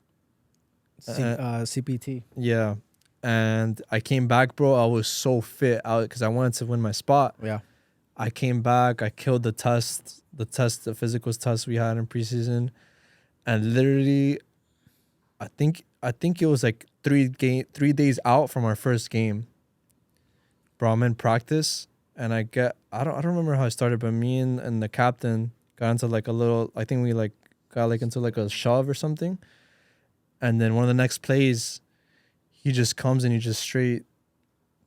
CPT. Yeah. And I came back, bro. I was so fit out because I wanted to win my spot. Yeah. I came back. I killed the physicals test we had in preseason. And literally, I think it was like 3 days out from our first game. Bro, I'm in practice and I don't remember how I started, but me and the captain got into like a little, I think we like got like into like a shove or something. And then one of the next plays, he just comes and he just straight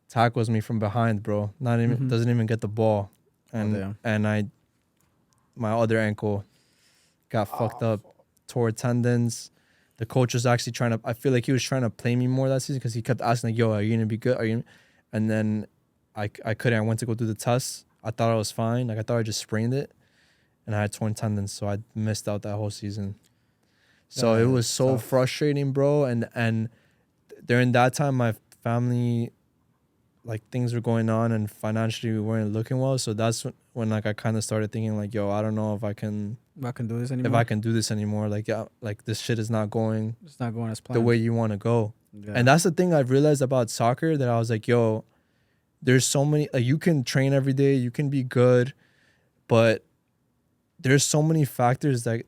tackles me from behind, bro. Not even Mhm. doesn't even get the ball. Oh, And damn. my other ankle got fucked up, tore tendons. The coach was actually I feel like he was trying to play me more that season because he kept asking like, yo, are you gonna be good? Are you? And then I couldn't. I went to go do the test. I thought I was fine. Like I thought I just sprained it, and I had torn tendons, so I missed out that whole season. So it was That's so tough. frustrating, bro. And during that time, my family, like things were going on, and financially we weren't looking well. So that's when like I kind of started thinking like, yo, I don't know if I can do this anymore. do this anymore. Like yeah, like this shit is not going It's not going as the planned. way you want to go. Yeah. And that's the thing I've realized about soccer, that I was like, yo, there's so many, like you can train every day, you can be good, but there's so many factors that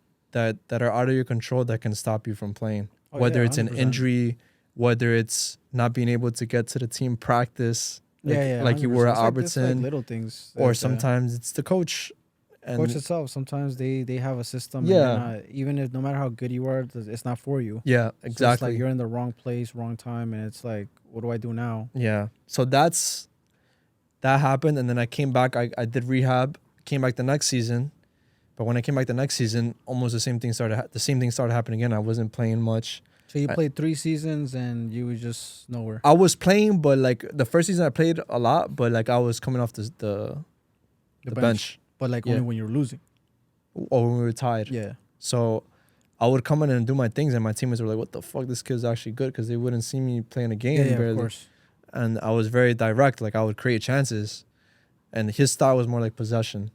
are out of your control that can stop you from playing. Oh, Whether yeah, it's an 100%. injury, whether it's not being able to get to the team practice, like you were at 100%. It's like Albertson, little things. or that, sometimes it's the coach. And coach itself. Sometimes they have a system. Yeah. And you're not, even if no matter how good you are, it's not for you. yeah, So it's exactly. like you're in the wrong place, wrong time, and it's like, what do I do now? Yeah. So that happened, and then I came back. I did rehab. Came back the next season, but when I came back the next season, almost the same thing started happening again. I wasn't playing much. So you I- played 3 seasons and you were just nowhere. I was playing, but like the first season I played a lot, but like I was coming off the bench. But like Yeah. only when you're losing. Or when we were tied. Yeah. So I would come in and do my things, and my teammates were like, "What the fuck? This kid's actually good," because they wouldn't see me playing a game Yeah, barely. of course. And I was very direct. Like I would create chances, and his style was more like possession.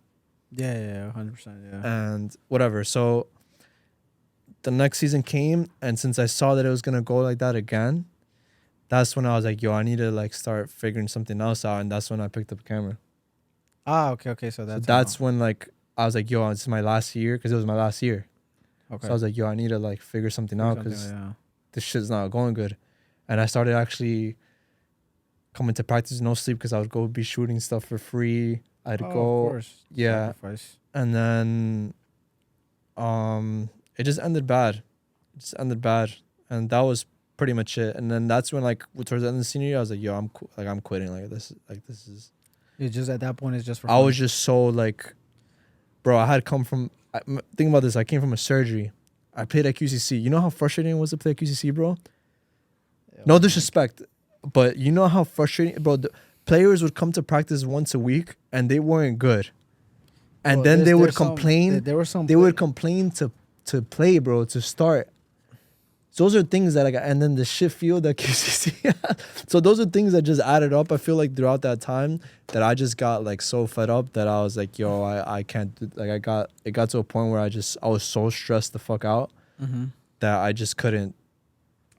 Yeah, 100%. Yeah. And whatever. So the next season came, and since I saw that it was gonna go like that again, that's when I was like, yo, I need to like start figuring something else out. And that's when I picked up a camera. Okay. So So that's that's when like I was like, yo, this is my last year, because it was my last year. okay. So I was like, yo, I need to like figure something out, because yeah. this shit's not going good. And I started actually coming to practice, no sleep, because I would go be shooting stuff for free. I'd Of go, course. yeah. Sacrifice. And then it just ended bad. And that was pretty much it. And then that's when like towards the end of the senior year, I was like, yo, I'm quitting. This is It's just at that point, it's just for I fun. was just so like, bro, I had come from, think about this, I came from a surgery. I played at QCC. You know how frustrating it was to play at QCC, bro? No disrespect, but you know how frustrating, bro, the players would come to practice once a week and they weren't good. And then they would complain. There were some. They would complain to play, bro, to start. So those are things that and then the shit field that QCC had. So those are things that just added up. I feel like throughout that time that I just got like so fed up that I was like, yo, I can't do, like it got to a point where I was so stressed the fuck out that I just couldn't,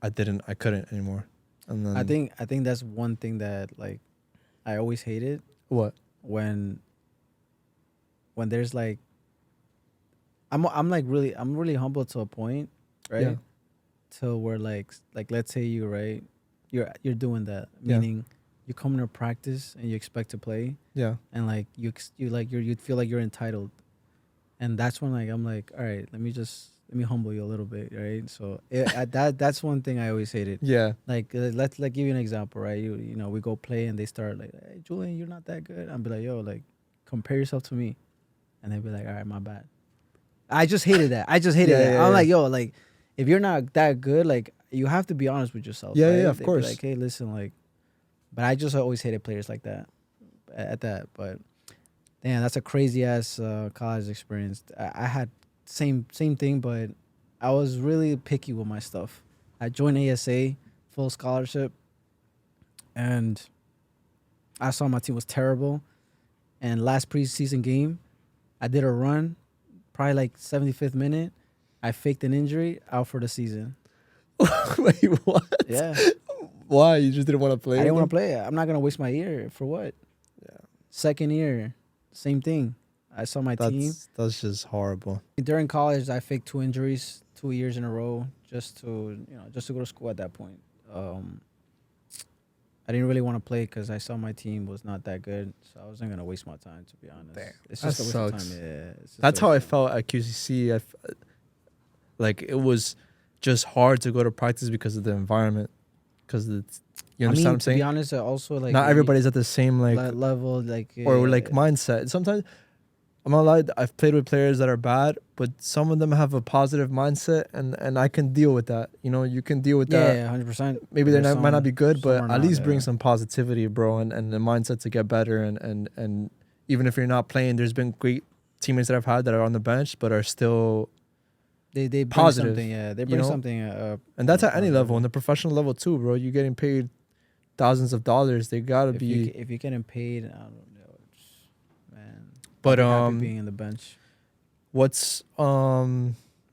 I couldn't anymore. And then I think that's one thing that like I always hated what? when there's like I'm really humble to a point, right? Yeah. Till where like let's say you right, you're doing that, Yeah. meaning you come to practice and you expect to play, Yeah. and like you feel like you're entitled, and that's when like I'm like, all right, let me humble you a little bit, right? So that's one thing I always hated. Yeah. Like let's like give you an example, right? You know we go play and they start like, hey Julian, you're not that good. I'm be like, yo, like compare yourself to me, and they'd be like, all right, my bad. I just hated that. Yeah, I'm like, yo, like if you're not that good, like you have to be honest with yourself. Yeah, right? yeah, of They'd be course. like, hey, listen, like, but I just always hated players like that. At that, but damn, that's a crazy ass college experience. I had same thing, but I was really picky with my stuff. I joined ASA, full scholarship, and I saw my team was terrible. And last preseason game, I did a run, probably like 75th minute. I faked an injury, out for the season. Wait, what? Yeah, Why? You just didn't want to play? I didn't want with to play. I'm not gonna waste my year for what? Yeah. Second year, same thing. I saw my them? team That's just horrible. during college. I faked two 2 years in a row just to just to go to school at that point. Um, I didn't really want to play because I saw my team was not that good, so I wasn't gonna waste my time. To be honest, Damn, it's that just a waste of time. sucks. Yeah, it's just a That's how waste I of time. felt at QCC. Like it was just hard to go to practice because of the environment. Because it's, you I understand mean, what I'm to be saying? honest, also like Not everybody's at the same like level, like or like mindset. Sometimes I'm not lying. I've played with players that are bad, but some of them have a positive mindset, and I can deal with that. You know, you can deal with that. yeah, 100%. Maybe they might not be good, Some but are at not. least bring Yeah. some positivity, bro, and the mindset to get better. And even if you're not playing, there's been great teammates that I've had that are on the bench, but are still They bring positive. something. Yeah, they you bring know? something. And that's at any positive. level, on the professional level too, bro. You're getting paid thousands of dollars. They gotta If be. if you're getting paid, I don't know, man. But I'll be happy being in the bench. What's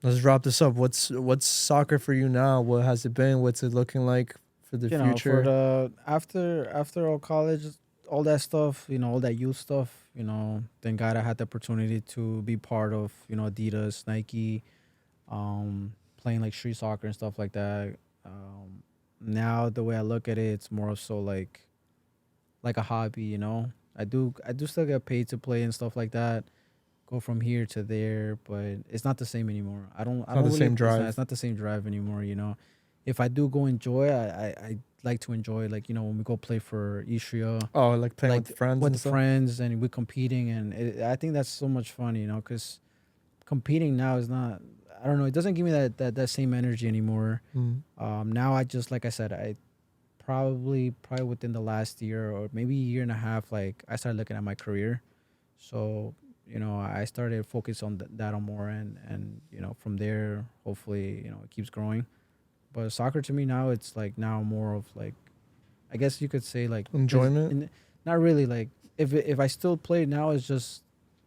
let's wrap this up. What's soccer for you now? What has it been? What's it looking like for the future? For the after all college, all that stuff, all that youth stuff, thank God I had the opportunity to be part of, Adidas, Nike, playing like street soccer and stuff like that. Now the way I look at it, it's more so like a hobby. I do still get paid to play and stuff like that. Go from here to there, but it's not the same anymore. I don't the really, same drive. It's not the same drive anymore. If I do go enjoy, I like to enjoy, like, when we go play for Istria, Oh, like playing like with friends with and the stuff. friends, and we're competing, and I think that's so much fun, because competing now is not. I don't know. It doesn't give me that same energy anymore. Mm. Now I just, like I said, I probably within the last year or maybe a year and a half, like I started looking at my career. So I started focus on that on more, and from there, hopefully, it keeps growing. But soccer to me now, it's like now more of like, I guess you could say like Enjoyment? not really like if I still play now, it's just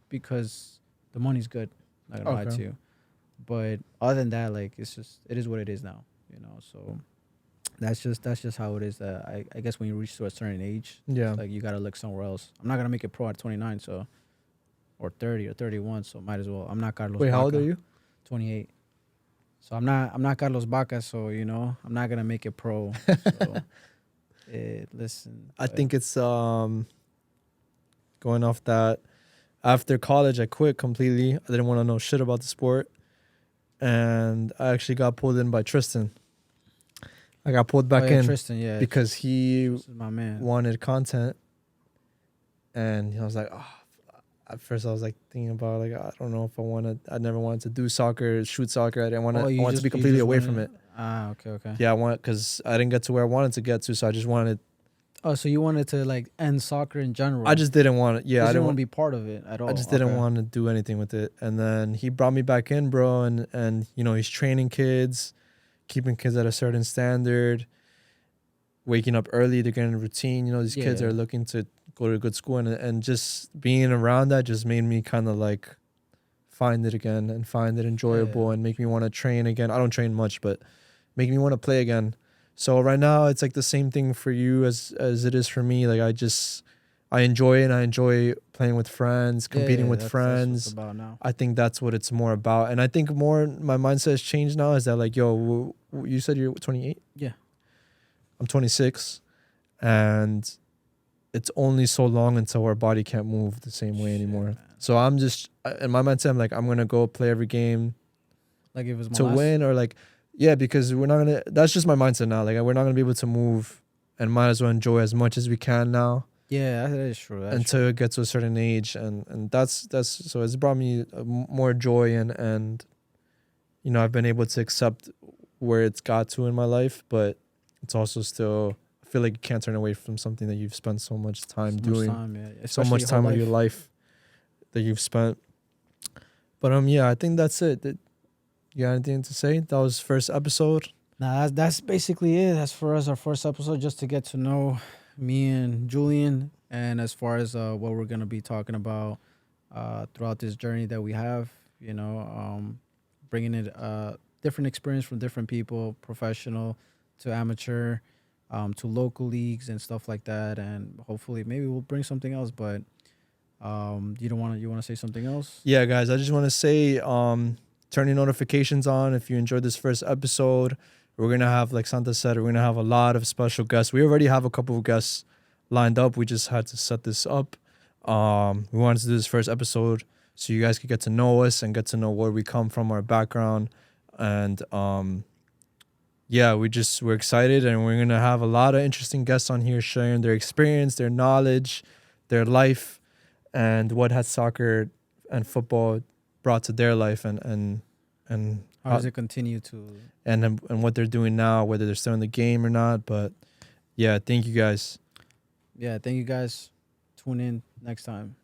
because the money's good. Not gonna lie Okay. to you. But other than that, like it is what it is now. So that's just how it is. That I guess when you reach to a certain age, Yeah. it's like you gotta look somewhere else. I'm not gonna make it pro at 29, so or 30 or 31, so might as well. I'm not Carlos. Wait, how old Baca, are you? 28. So I'm not Carlos Baca, so I'm not gonna make it pro. So listen. I think it's going off that. After college, I quit completely. I didn't want to know shit about the sport, and I actually got pulled in by Tristan. I got pulled back in Tristan, yeah, because he this is my man. wanted content, and I was like, oh. At first, I was like thinking about like I don't know if I want to. I never wanted to do soccer, shoot soccer. I didn't want to. I wanted to be completely away from it. Okay. Yeah, I want because I didn't get to where I wanted to get to, so I just wanted. Oh, so you wanted to like end soccer in general? I just didn't want it. Yeah, I didn't want to be part of it at all. I just didn't want to do anything with it. And then he brought me back in, bro, and he's training kids, keeping kids at a certain standard, waking up early, they're getting a routine. These kids are looking to go to a good school, and just being around that just made me kind of like find it again and find it enjoyable and make me want to train again. I don't train much, but make me want to play again. So right now it's like the same thing for you as it is for me. Like I enjoy it, and I enjoy playing with friends, competing with friends. That's what it's about now. I think that's what it's more about. And I think more my mindset has changed now is that like, yo, you said you're 28? Yeah. I'm 26, and it's only so long until our body can't move the same way anymore. Man. So I'm just, in my mindset, I'm like, I'm going to go play every game like if it's my to win, or like, yeah, because we're not going to, that's just my mindset now. Like we're not going to be able to move, and might as well enjoy as much as we can now. Yeah, that is true. Until it gets to a certain age. And that's, so it's brought me more joy, and I've been able to accept where it's got to in my life, but it's also still, I feel like you can't turn away from something that you've spent so much time doing, so much time of your life that you've spent. But yeah, I think that's it. You got anything to say? That was first episode. Nah, that's basically it. That's for us, our first episode, just to get to know me and Julian, and as far as what we're gonna be talking about throughout this journey that we have, bringing it different experience from different people, professional to amateur, to local leagues and stuff like that, and hopefully maybe we'll bring something else. But you want to say something else? Yeah, guys, I just want to say turn your notifications on if you enjoyed this first episode. We're going to have, like Santa said, we're going to have a lot of special guests. We already have a couple of guests lined up. We just had to set this up. We wanted to do this first episode so you guys could get to know us and get to know where we come from, our background. And yeah, we're excited, and we're going to have a lot of interesting guests on here sharing their experience, their knowledge, their life, and what has soccer and football brought to their life, and How does it continue to? and what they're doing now, whether they're still in the game or not. But yeah, thank you guys. Yeah, thank you guys. Tune in next time.